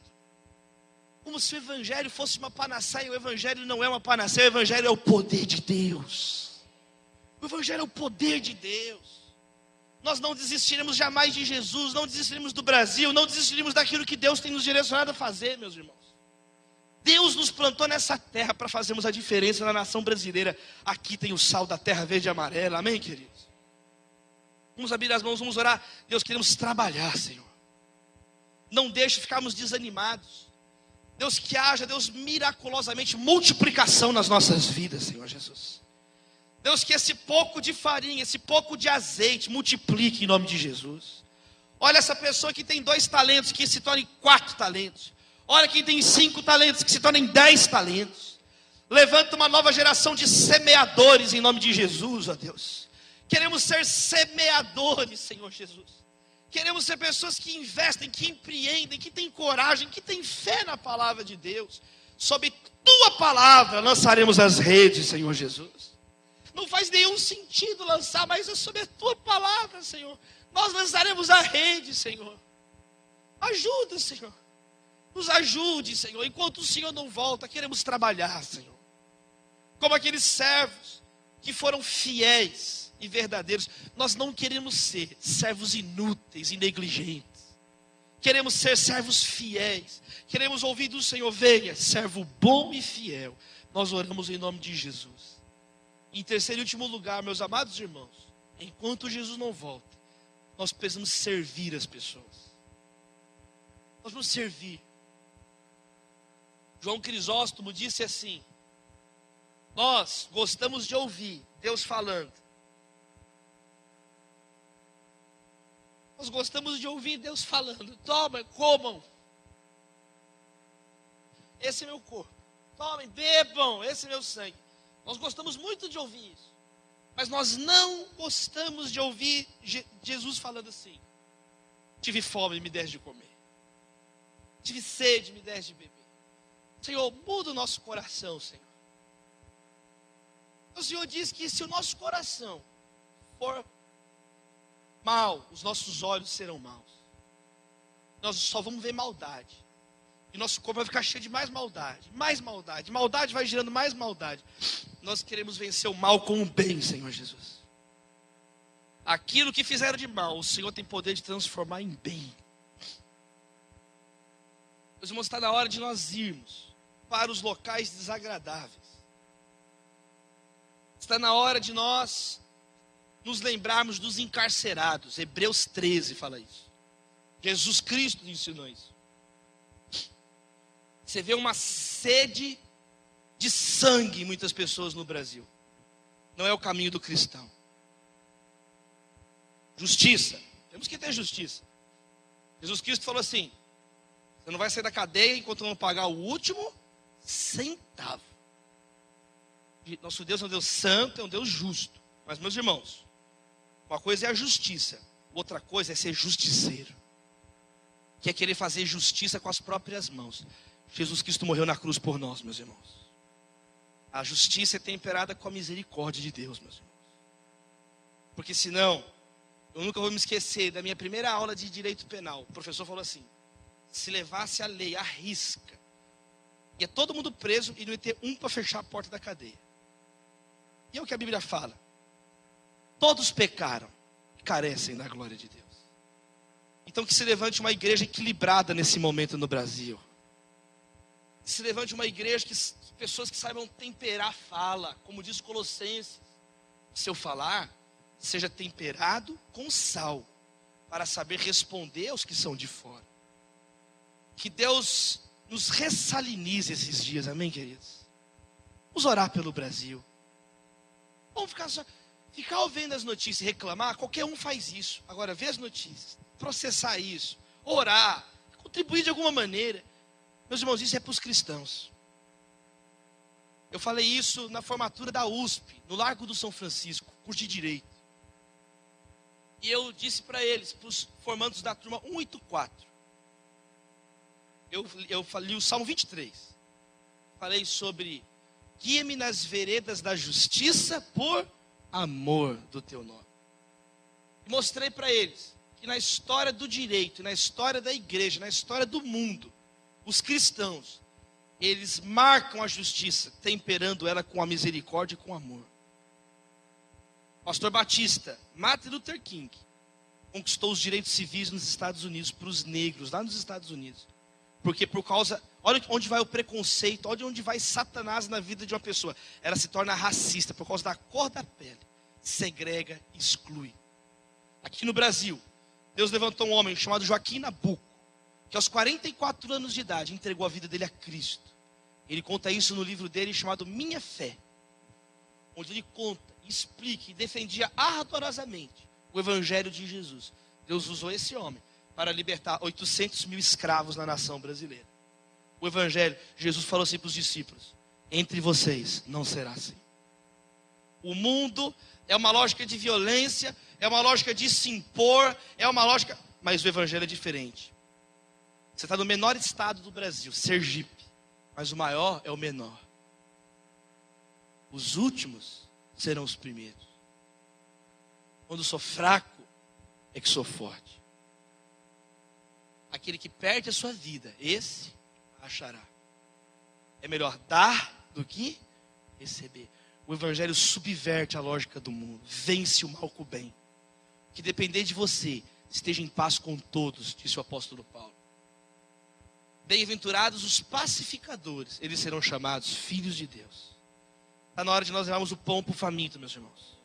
Como se o evangelho fosse uma panaceia. O evangelho não é uma panaceia, o evangelho é o poder de Deus. O evangelho é o poder de Deus. Nós não desistiremos jamais de Jesus, não desistiremos do Brasil, não desistiremos daquilo que Deus tem nos direcionado a fazer, meus irmãos. Deus nos plantou nessa terra para fazermos a diferença na nação brasileira. Aqui tem o sal da terra verde e amarela, amém, queridos? Vamos abrir as mãos, vamos orar. Deus, queremos trabalhar, Senhor. Não deixe ficarmos desanimados. Deus, que haja, Deus, miraculosamente multiplicação nas nossas vidas, Senhor Jesus. Deus, que esse pouco de farinha, esse pouco de azeite multiplique em nome de Jesus. Olha essa pessoa que tem 2 talentos, que se torne 4 talentos. Olha quem tem 5 talentos, que se tornem 10 talentos. Levanta uma nova geração de semeadores em nome de Jesus, ó Deus. Queremos ser semeadores, Senhor Jesus. Queremos ser pessoas que investem, que empreendem, que têm coragem, que têm fé na palavra de Deus. Sob tua palavra lançaremos as redes, Senhor Jesus. Não faz nenhum sentido lançar, mas é sobre a tua palavra, Senhor. Nós lançaremos a rede, Senhor. Ajuda, Senhor. Nos ajude, Senhor. Enquanto o Senhor não volta, queremos trabalhar, Senhor. Como aqueles servos que foram fiéis e verdadeiros. Nós não queremos ser servos inúteis e negligentes. Queremos ser servos fiéis. Queremos ouvir do Senhor, venha, servo bom e fiel. Nós oramos em nome de Jesus. Em terceiro e último lugar, meus amados irmãos, enquanto Jesus não volta, nós precisamos servir as pessoas. Nós vamos servir. João Crisóstomo disse assim: nós gostamos de ouvir Deus falando. Nós gostamos de ouvir Deus falando. Tomem, comam. Esse é meu corpo. Tomem, bebam. Esse é meu sangue. Nós gostamos muito de ouvir isso. Mas nós não gostamos de ouvir Jesus falando assim: tive fome, me deste de comer. Tive sede, me deste de beber. Senhor, muda o nosso coração, Senhor. O Senhor diz que se o nosso coração for mau, os nossos olhos serão maus. Nós só vamos ver maldade. E nosso corpo vai ficar cheio de mais maldade. Mais maldade. Maldade vai gerando mais maldade. Nós queremos vencer o mal com o bem, Senhor Jesus. Aquilo que fizeram de mal, o Senhor tem poder de transformar em bem. Meus irmãos, está na hora de nós irmos para os locais desagradáveis. Está na hora de nós nos lembrarmos dos encarcerados. Hebreus 13 fala isso. Jesus Cristo ensinou isso. Você vê uma sede de sangue em muitas pessoas no Brasil. Não é o caminho do cristão. Justiça. Temos que ter justiça. Jesus Cristo falou assim: você não vai sair da cadeia enquanto não pagar o último centavo. Nosso Deus é um Deus santo, é um Deus justo. Mas, meus irmãos, uma coisa é a justiça, outra coisa é ser justiceiro, que é querer fazer justiça com as próprias mãos. Jesus Cristo morreu na cruz por nós, meus irmãos. A justiça é temperada com a misericórdia de Deus, meus irmãos. Porque senão, eu nunca vou me esquecer da minha primeira aula de direito penal. O professor falou assim: se levasse a lei à risca, Ia todo mundo preso e não ia ter um para fechar a porta da cadeia. E é o que a Bíblia fala. Todos pecaram e carecem da glória de Deus. Então que se levante uma igreja equilibrada nesse momento no Brasil. Que se levante uma igreja, pessoas que saibam temperar a fala, como diz Colossenses. Seu falar seja temperado com sal, para saber responder aos que são de fora. Que Deus nos ressalinize esses dias, amém, queridos? Vamos orar pelo Brasil. Vamos ficar ouvindo as notícias e reclamar, qualquer um faz isso. Agora, ver as notícias, processar isso, orar, contribuir de alguma maneira. Meus irmãos, isso é para os cristãos. Eu falei isso na formatura da USP, no Largo do São Francisco, curso de Direito. E eu disse para eles, para os formandos da turma 184, eu falei o Salmo 23. Falei sobre: guia-me nas veredas da justiça por amor do teu nome. E mostrei para eles que na história do direito, na história da igreja, na história do mundo, os cristãos, eles marcam a justiça, temperando ela com a misericórdia e com o amor. Pastor Batista, Martin Luther King, conquistou os direitos civis nos Estados Unidos, para os negros, lá nos Estados Unidos. Porque por causa, olha onde vai o preconceito, olha onde vai Satanás na vida de uma pessoa. Ela se torna racista, por causa da cor da pele. Segrega, exclui. Aqui no Brasil, Deus levantou um homem chamado Joaquim Nabuco, que aos 44 anos de idade entregou a vida dele a Cristo. Ele conta isso no livro dele chamado Minha Fé, onde ele conta, explica e defendia ardorosamente o evangelho de Jesus. Deus usou esse homem para libertar 800 mil escravos na nação brasileira. O evangelho, Jesus falou assim para os discípulos: entre vocês não será assim. O mundo é uma lógica de violência, é uma lógica de se impor, é uma lógica, mas o evangelho é diferente. Você está no menor estado do Brasil, Sergipe, mas o maior é o menor. Os últimos serão os primeiros. Quando sou fraco, é que sou forte. Aquele que perde a sua vida, esse achará. É melhor dar do que receber. O evangelho subverte a lógica do mundo, vence o mal com o bem. Que depender de você, esteja em paz com todos, disse o apóstolo Paulo. Bem-aventurados os pacificadores, eles serão chamados filhos de Deus. Está na hora de nós levarmos o pão para o faminto, meus irmãos.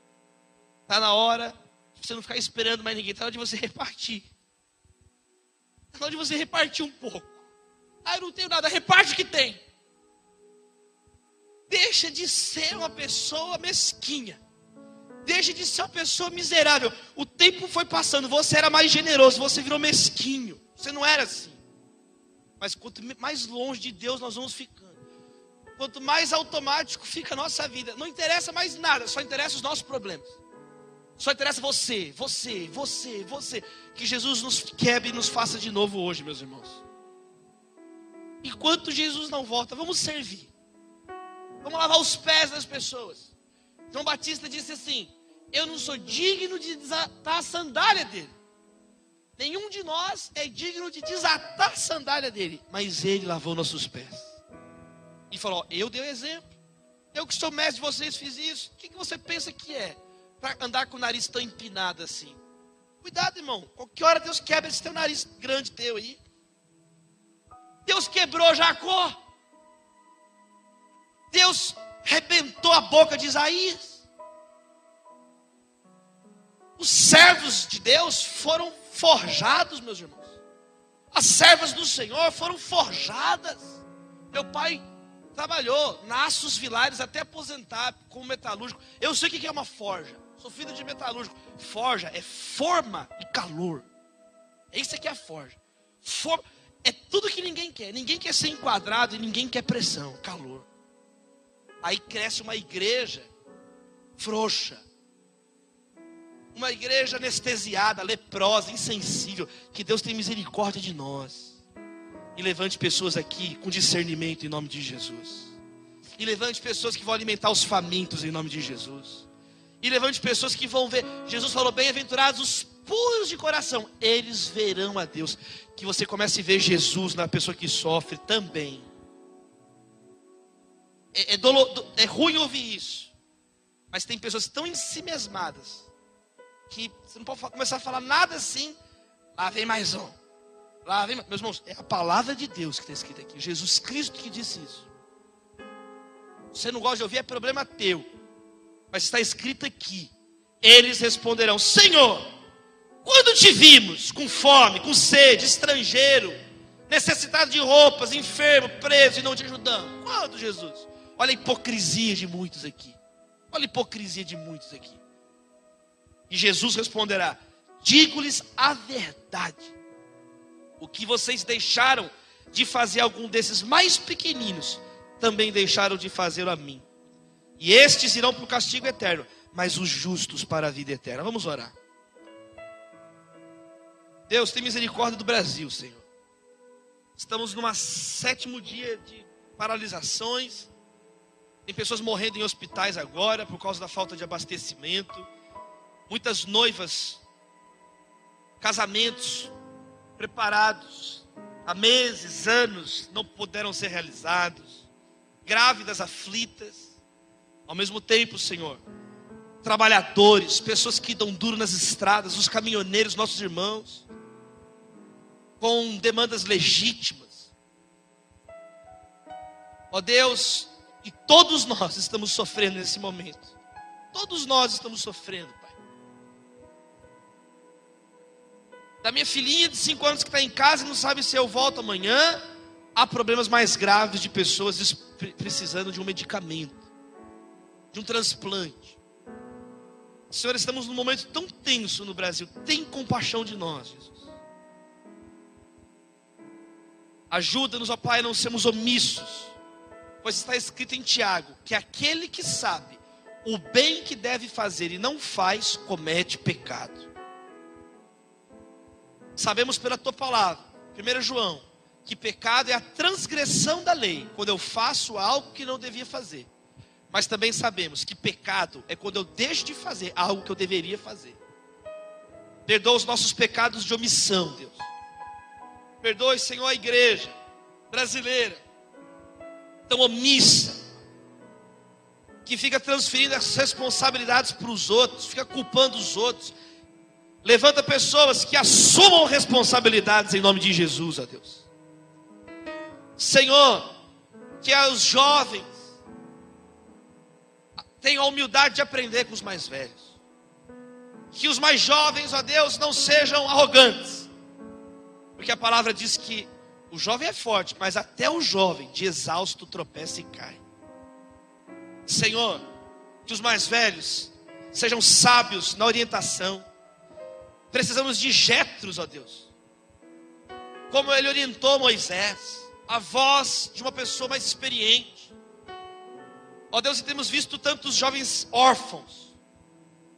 Está na hora de você não ficar esperando mais ninguém, está na hora de você repartir. Está na hora de você repartir um pouco. Ah, eu não tenho nada, reparte o que tem. Deixa de ser uma pessoa mesquinha. Deixa de ser uma pessoa miserável. O tempo foi passando, você era mais generoso, você virou mesquinho. Você não era assim. Mas quanto mais longe de Deus nós vamos ficando, quanto mais automático fica a nossa vida, não interessa mais nada, só interessa os nossos problemas. Só interessa você. Que Jesus nos quebre e nos faça de novo hoje, meus irmãos. Enquanto Jesus não volta, vamos servir. Vamos lavar os pés das pessoas. João Batista disse assim: eu não sou digno de desatar a sandália dele. Nenhum de nós é digno de desatar a sandália dele. Mas ele lavou nossos pés. E falou: eu dei o exemplo. Eu que sou mestre de vocês fiz isso. O que você pensa que é? Para andar com o nariz tão empinado assim. Cuidado, irmão. Qualquer hora Deus quebra esse teu nariz grande teu aí. Deus quebrou Jacó. Deus rebentou a boca de Isaías. Os servos de Deus foram forjados, meus irmãos. As servas do Senhor foram forjadas. Meu pai trabalhou na Aços Vilares até aposentar como metalúrgico. Eu sei o que é uma forja. Sou filho de metalúrgico. Forja é forma e calor. É isso que é a forja. É tudo que ninguém quer. Ninguém quer ser enquadrado e ninguém quer pressão, calor. Aí cresce uma igreja frouxa. Uma igreja anestesiada, leprosa, insensível. Que Deus tenha misericórdia de nós. E levante pessoas aqui com discernimento em nome de Jesus. E levante pessoas que vão alimentar os famintos em nome de Jesus. E levante pessoas que vão ver. Jesus falou: bem-aventurados os puros de coração, eles verão a Deus. Que você comece a ver Jesus na pessoa que sofre também. É ruim ouvir isso. Mas tem pessoas tão em si mesmadas que você não pode começar a falar nada assim. Lá vem mais um. Lá vem mais... Meus irmãos, é a palavra de Deus que está escrita aqui. Jesus Cristo que disse isso. Você não gosta de ouvir, é problema teu. Mas está escrito aqui. Eles responderão: Senhor, quando te vimos com fome, com sede, estrangeiro, necessitado de roupas, enfermo, preso e não te ajudamos? Quando, Jesus? Olha a hipocrisia de muitos aqui. Olha a hipocrisia de muitos aqui. E Jesus responderá: digo-lhes a verdade. O que vocês deixaram de fazer algum desses mais pequeninos, também deixaram de fazê-lo a mim. E estes irão para o castigo eterno, mas os justos para a vida eterna. Vamos orar. Deus, tem misericórdia do Brasil, Senhor. Estamos num 7º dia de paralisações. Tem pessoas morrendo em hospitais agora por causa da falta de abastecimento. Muitas noivas, casamentos preparados há meses, anos, não puderam ser realizados. Grávidas aflitas. Ao mesmo tempo, Senhor, trabalhadores, pessoas que dão duro nas estradas, os caminhoneiros, nossos irmãos, com demandas legítimas. Ó Deus, e todos nós estamos sofrendo nesse momento. Todos nós estamos sofrendo, Pai. Da minha filhinha de 5 anos que está em casa e não sabe se eu volto amanhã, há problemas mais graves de pessoas precisando de um medicamento, de um transplante. Senhor, estamos num momento tão tenso no Brasil. Tem compaixão de nós, Jesus. Ajuda-nos, ó Pai, a não sermos omissos. Pois está escrito em Tiago que aquele que sabe o bem que deve fazer e não faz, comete pecado. Sabemos pela tua palavra, 1 João, que pecado é a transgressão da lei, quando eu faço algo que não devia fazer. Mas também sabemos que pecado é quando eu deixo de fazer algo que eu deveria fazer. Perdoa os nossos pecados de omissão, Deus. Perdoe, Senhor, a igreja brasileira tão omissa, que fica transferindo as responsabilidades para os outros, fica culpando os outros. Levanta pessoas que assumam responsabilidades em nome de Jesus, ó Deus. Senhor, que os jovens tenham a humildade de aprender com os mais velhos. Que os mais jovens, ó Deus, não sejam arrogantes. Porque a palavra diz que o jovem é forte, mas até o jovem de exausto tropeça e cai. Senhor, que os mais velhos sejam sábios na orientação. Precisamos de Jetros, ó Deus. Como ele orientou Moisés, a voz de uma pessoa mais experiente. Ó Deus, e temos visto tantos jovens órfãos,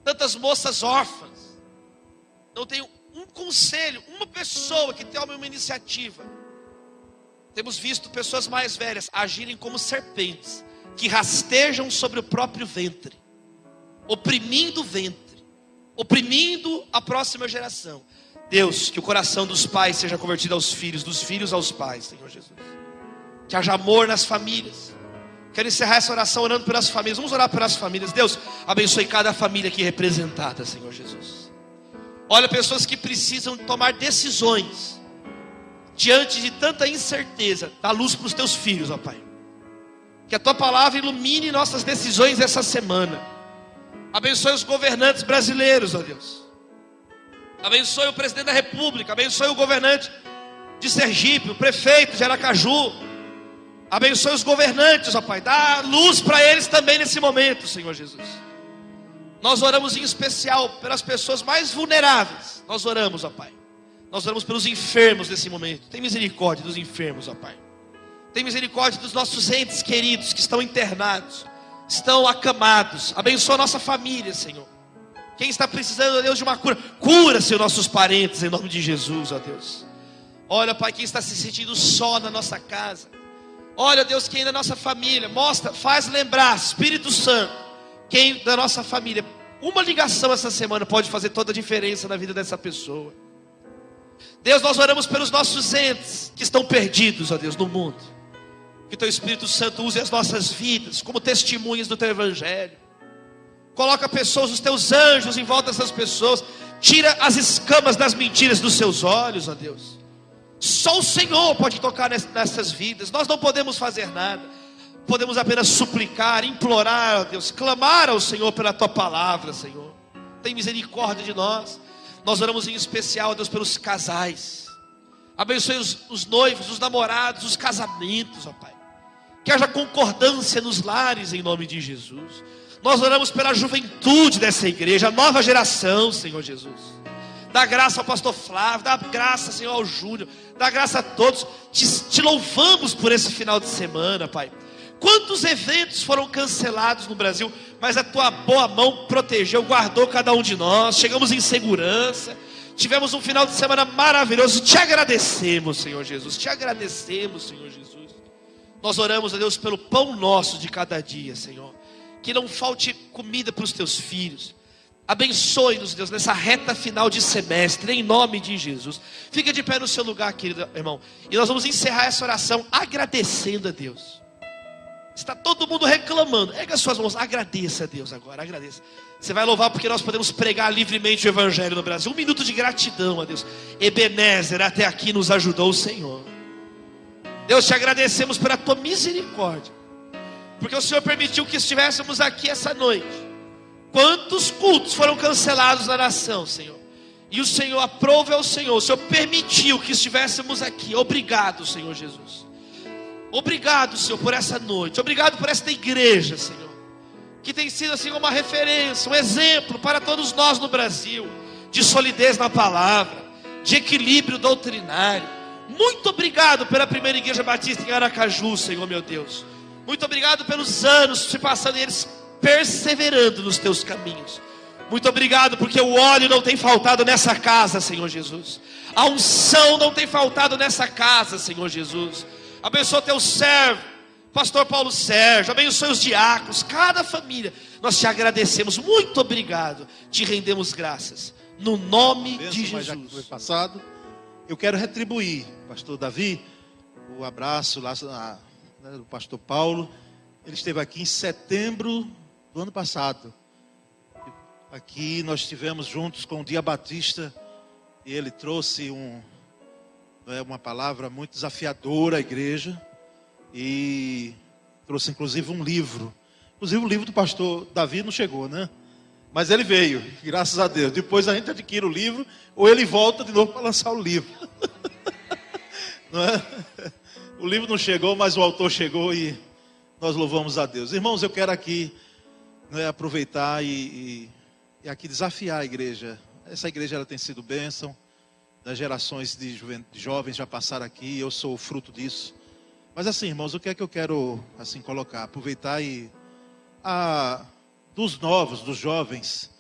tantas moças órfãs. Não tenho um conselho, uma pessoa que tenha uma iniciativa. Temos visto pessoas mais velhas agirem como serpentes, que rastejam sobre o próprio ventre, oprimindo o ventre, oprimindo a próxima geração. Deus, que o coração dos pais seja convertido aos filhos, dos filhos aos pais, Senhor Jesus. Que haja amor nas famílias. Quero encerrar essa oração orando pelas famílias. Vamos orar pelas famílias. Deus, abençoe cada família aqui representada, Senhor Jesus. Olha, pessoas que precisam tomar decisões diante de tanta incerteza. Dá luz para os teus filhos, ó Pai. Que a tua palavra ilumine nossas decisões essa semana. Abençoe os governantes brasileiros, ó Deus. Abençoe o presidente da república. Abençoe o governante de Sergipe, o prefeito de Aracaju. Abençoe os governantes, ó Pai. Dá luz para eles também nesse momento, Senhor Jesus. Nós oramos em especial pelas pessoas mais vulneráveis. Nós oramos, ó Pai. Nós oramos pelos enfermos nesse momento. Tem misericórdia dos enfermos, ó Pai. Tem misericórdia dos nossos entes queridos que estão internados, estão acamados. Abençoa a nossa família, Senhor. Quem está precisando, ó Deus, de uma cura, cura, Senhor, nossos parentes, em nome de Jesus, ó Deus. Olha, Pai, quem está se sentindo só na nossa casa. Olha, Deus, quem da nossa família, mostra, faz lembrar, Espírito Santo, quem da nossa família, uma ligação essa semana pode fazer toda a diferença na vida dessa pessoa. Deus, nós oramos pelos nossos entes que estão perdidos, ó Deus, no mundo. Que Teu Espírito Santo use as nossas vidas como testemunhas do Teu Evangelho. Coloca pessoas, os Teus anjos em volta dessas pessoas. Tira as escamas das mentiras dos seus olhos, ó Deus. Só o Senhor pode tocar nessas vidas. Nós não podemos fazer nada. Podemos apenas suplicar, implorar, ó Deus, clamar ao Senhor pela Tua palavra, Senhor. Tem misericórdia de nós. Nós oramos em especial, ó Deus, pelos casais. Abençoe os noivos, os namorados, os casamentos, ó Pai. Que haja concordância nos lares em nome de Jesus. Nós oramos pela juventude dessa igreja, a nova geração, Senhor Jesus. Dá graça ao pastor Flávio, dá graça, Senhor, ao Júnior, dá graça a todos. Te louvamos por esse final de semana, Pai. Quantos eventos foram cancelados no Brasil, mas a Tua boa mão protegeu, guardou cada um de nós. Chegamos em segurança. Tivemos um final de semana maravilhoso. Te agradecemos, Senhor Jesus. Te agradecemos, Senhor Jesus. Nós oramos a Deus pelo pão nosso de cada dia, Senhor. Que não falte comida para os Teus filhos. Abençoe-nos, Deus, nessa reta final de semestre, em nome de Jesus. Fica de pé no seu lugar, querido irmão. E nós vamos encerrar essa oração agradecendo a Deus. Está todo mundo reclamando. Erga as suas mãos, agradeça a Deus agora, agradeça. Você vai louvar porque nós podemos pregar livremente o Evangelho no Brasil. 1 minuto de gratidão a Deus. Ebenezer, até aqui nos ajudou o Senhor. Deus, te agradecemos pela Tua misericórdia, porque o Senhor permitiu que estivéssemos aqui essa noite. Quantos cultos foram cancelados na nação, Senhor? E o Senhor aprova ao Senhor. O Senhor permitiu que estivéssemos aqui. Obrigado, Senhor Jesus. Obrigado, Senhor, por essa noite. Obrigado por esta igreja, Senhor, que tem sido assim uma referência, um exemplo para todos nós no Brasil, de solidez na palavra, de equilíbrio doutrinário. Muito obrigado pela primeira igreja batista em Aracaju, Senhor meu Deus. Muito obrigado pelos anos se passando e eles perseverando nos Teus caminhos. Muito obrigado porque o óleo não tem faltado nessa casa, Senhor Jesus. A unção não tem faltado nessa casa, Senhor Jesus. Abençoa Teu servo, pastor Paulo Sérgio. Abençoe os diáconos, cada família. Nós Te agradecemos, muito obrigado. Te rendemos graças, no nome de Jesus. Já que foi passado, eu quero retribuir, pastor Davi, o abraço lá do pastor Paulo. Ele esteve aqui em setembro do ano passado. Aqui nós estivemos juntos com o Dia Batista e ele trouxe uma palavra muito desafiadora à igreja e trouxe inclusive um livro. Inclusive o livro do pastor Davi não chegou, né? Mas ele veio, graças a Deus. Depois a gente adquire o livro ou ele volta de novo para lançar o livro. Não é? O livro não chegou, mas o autor chegou e nós louvamos a Deus. Irmãos, eu quero aqui aproveitar e aqui desafiar a igreja. Essa igreja ela tem sido bênção. Das gerações de jovens já passaram aqui, eu sou o fruto disso. Mas assim, irmãos, o que é que eu quero assim colocar? Aproveitar dos novos, dos jovens,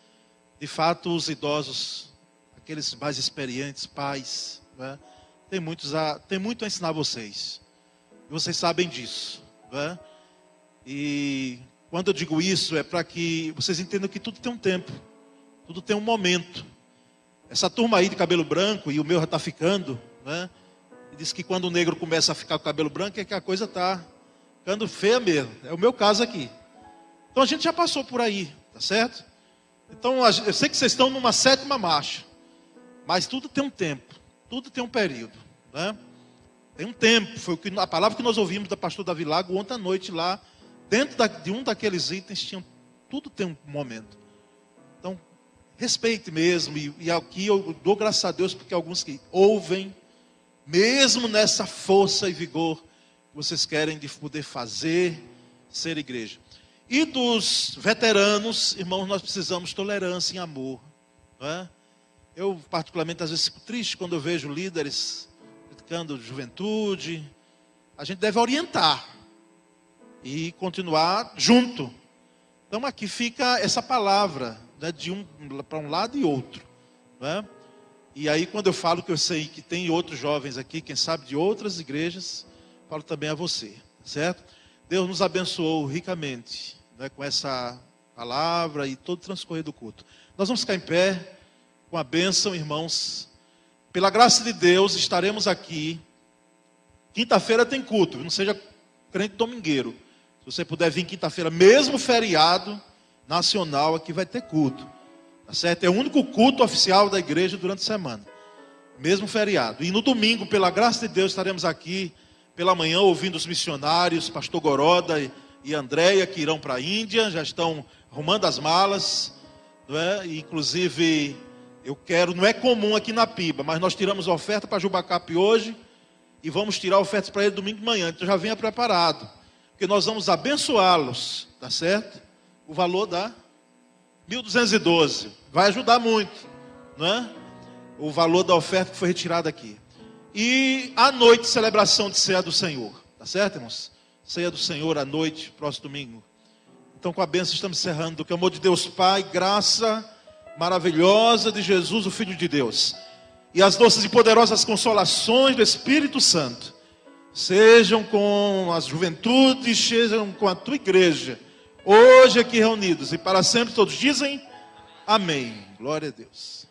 de fato os idosos, aqueles mais experientes, pais, né? Tem muito a ensinar vocês. E vocês sabem disso, né? E quando eu digo isso é para que vocês entendam que tudo tem um tempo, tudo tem um momento. Essa turma aí de cabelo branco, e o meu já está ficando, né? E diz que quando o negro começa a ficar com cabelo branco é que a coisa está ficando feia mesmo. É o meu caso aqui. Então a gente já passou por aí, tá certo? Então eu sei que vocês estão numa 7ª marcha, mas tudo tem um tempo, tudo tem um período, né? Tem um tempo, foi a palavra que nós ouvimos da pastor Davi Lago ontem à noite lá, dentro de um daqueles itens, tudo tem um momento. Então, respeite mesmo, e aqui eu dou graças a Deus, porque alguns que ouvem, mesmo nessa força e vigor que vocês querem de poder fazer, ser igreja. E dos veteranos, irmãos, nós precisamos de tolerância e amor, não é? Eu particularmente às vezes fico triste quando eu vejo líderes criticando juventude. A gente deve orientar e continuar junto. Então aqui fica essa palavra, né, para um lado e outro, né? E aí quando eu falo que eu sei que tem outros jovens aqui, quem sabe de outras igrejas, falo também a você, certo? Deus nos abençoou ricamente, né, com essa palavra e todo o transcorrer do culto. Nós vamos ficar em pé com a bênção, irmãos. Pela graça de Deus estaremos aqui. Quinta-feira tem culto, não seja crente domingueiro. Se você puder vir quinta-feira, mesmo feriado nacional, aqui vai ter culto. Tá certo? É o único culto oficial da igreja durante a semana. Mesmo feriado. E no domingo, pela graça de Deus, estaremos aqui pela manhã ouvindo os missionários, pastor Goroda e Andréia, que irão para a Índia, já estão arrumando as malas, não é? E, inclusive, não é comum aqui na Piba, mas nós tiramos oferta para Jubacap hoje e vamos tirar ofertas para ele domingo de manhã, então já venha preparado, porque nós vamos abençoá-los, tá certo? O valor dá 1.212, vai ajudar muito, não é? O valor da oferta que foi retirada aqui. E à noite, celebração de ceia do Senhor. Tá certo, irmãos? Ceia do Senhor à noite, próximo domingo. Então, com a bênção, estamos encerrando. Que o amor de Deus Pai, graça maravilhosa de Jesus, o Filho de Deus, e as doces e poderosas consolações do Espírito Santo, sejam com as juventudes, sejam com a tua igreja, hoje aqui reunidos, e para sempre todos dizem amém. Glória a Deus.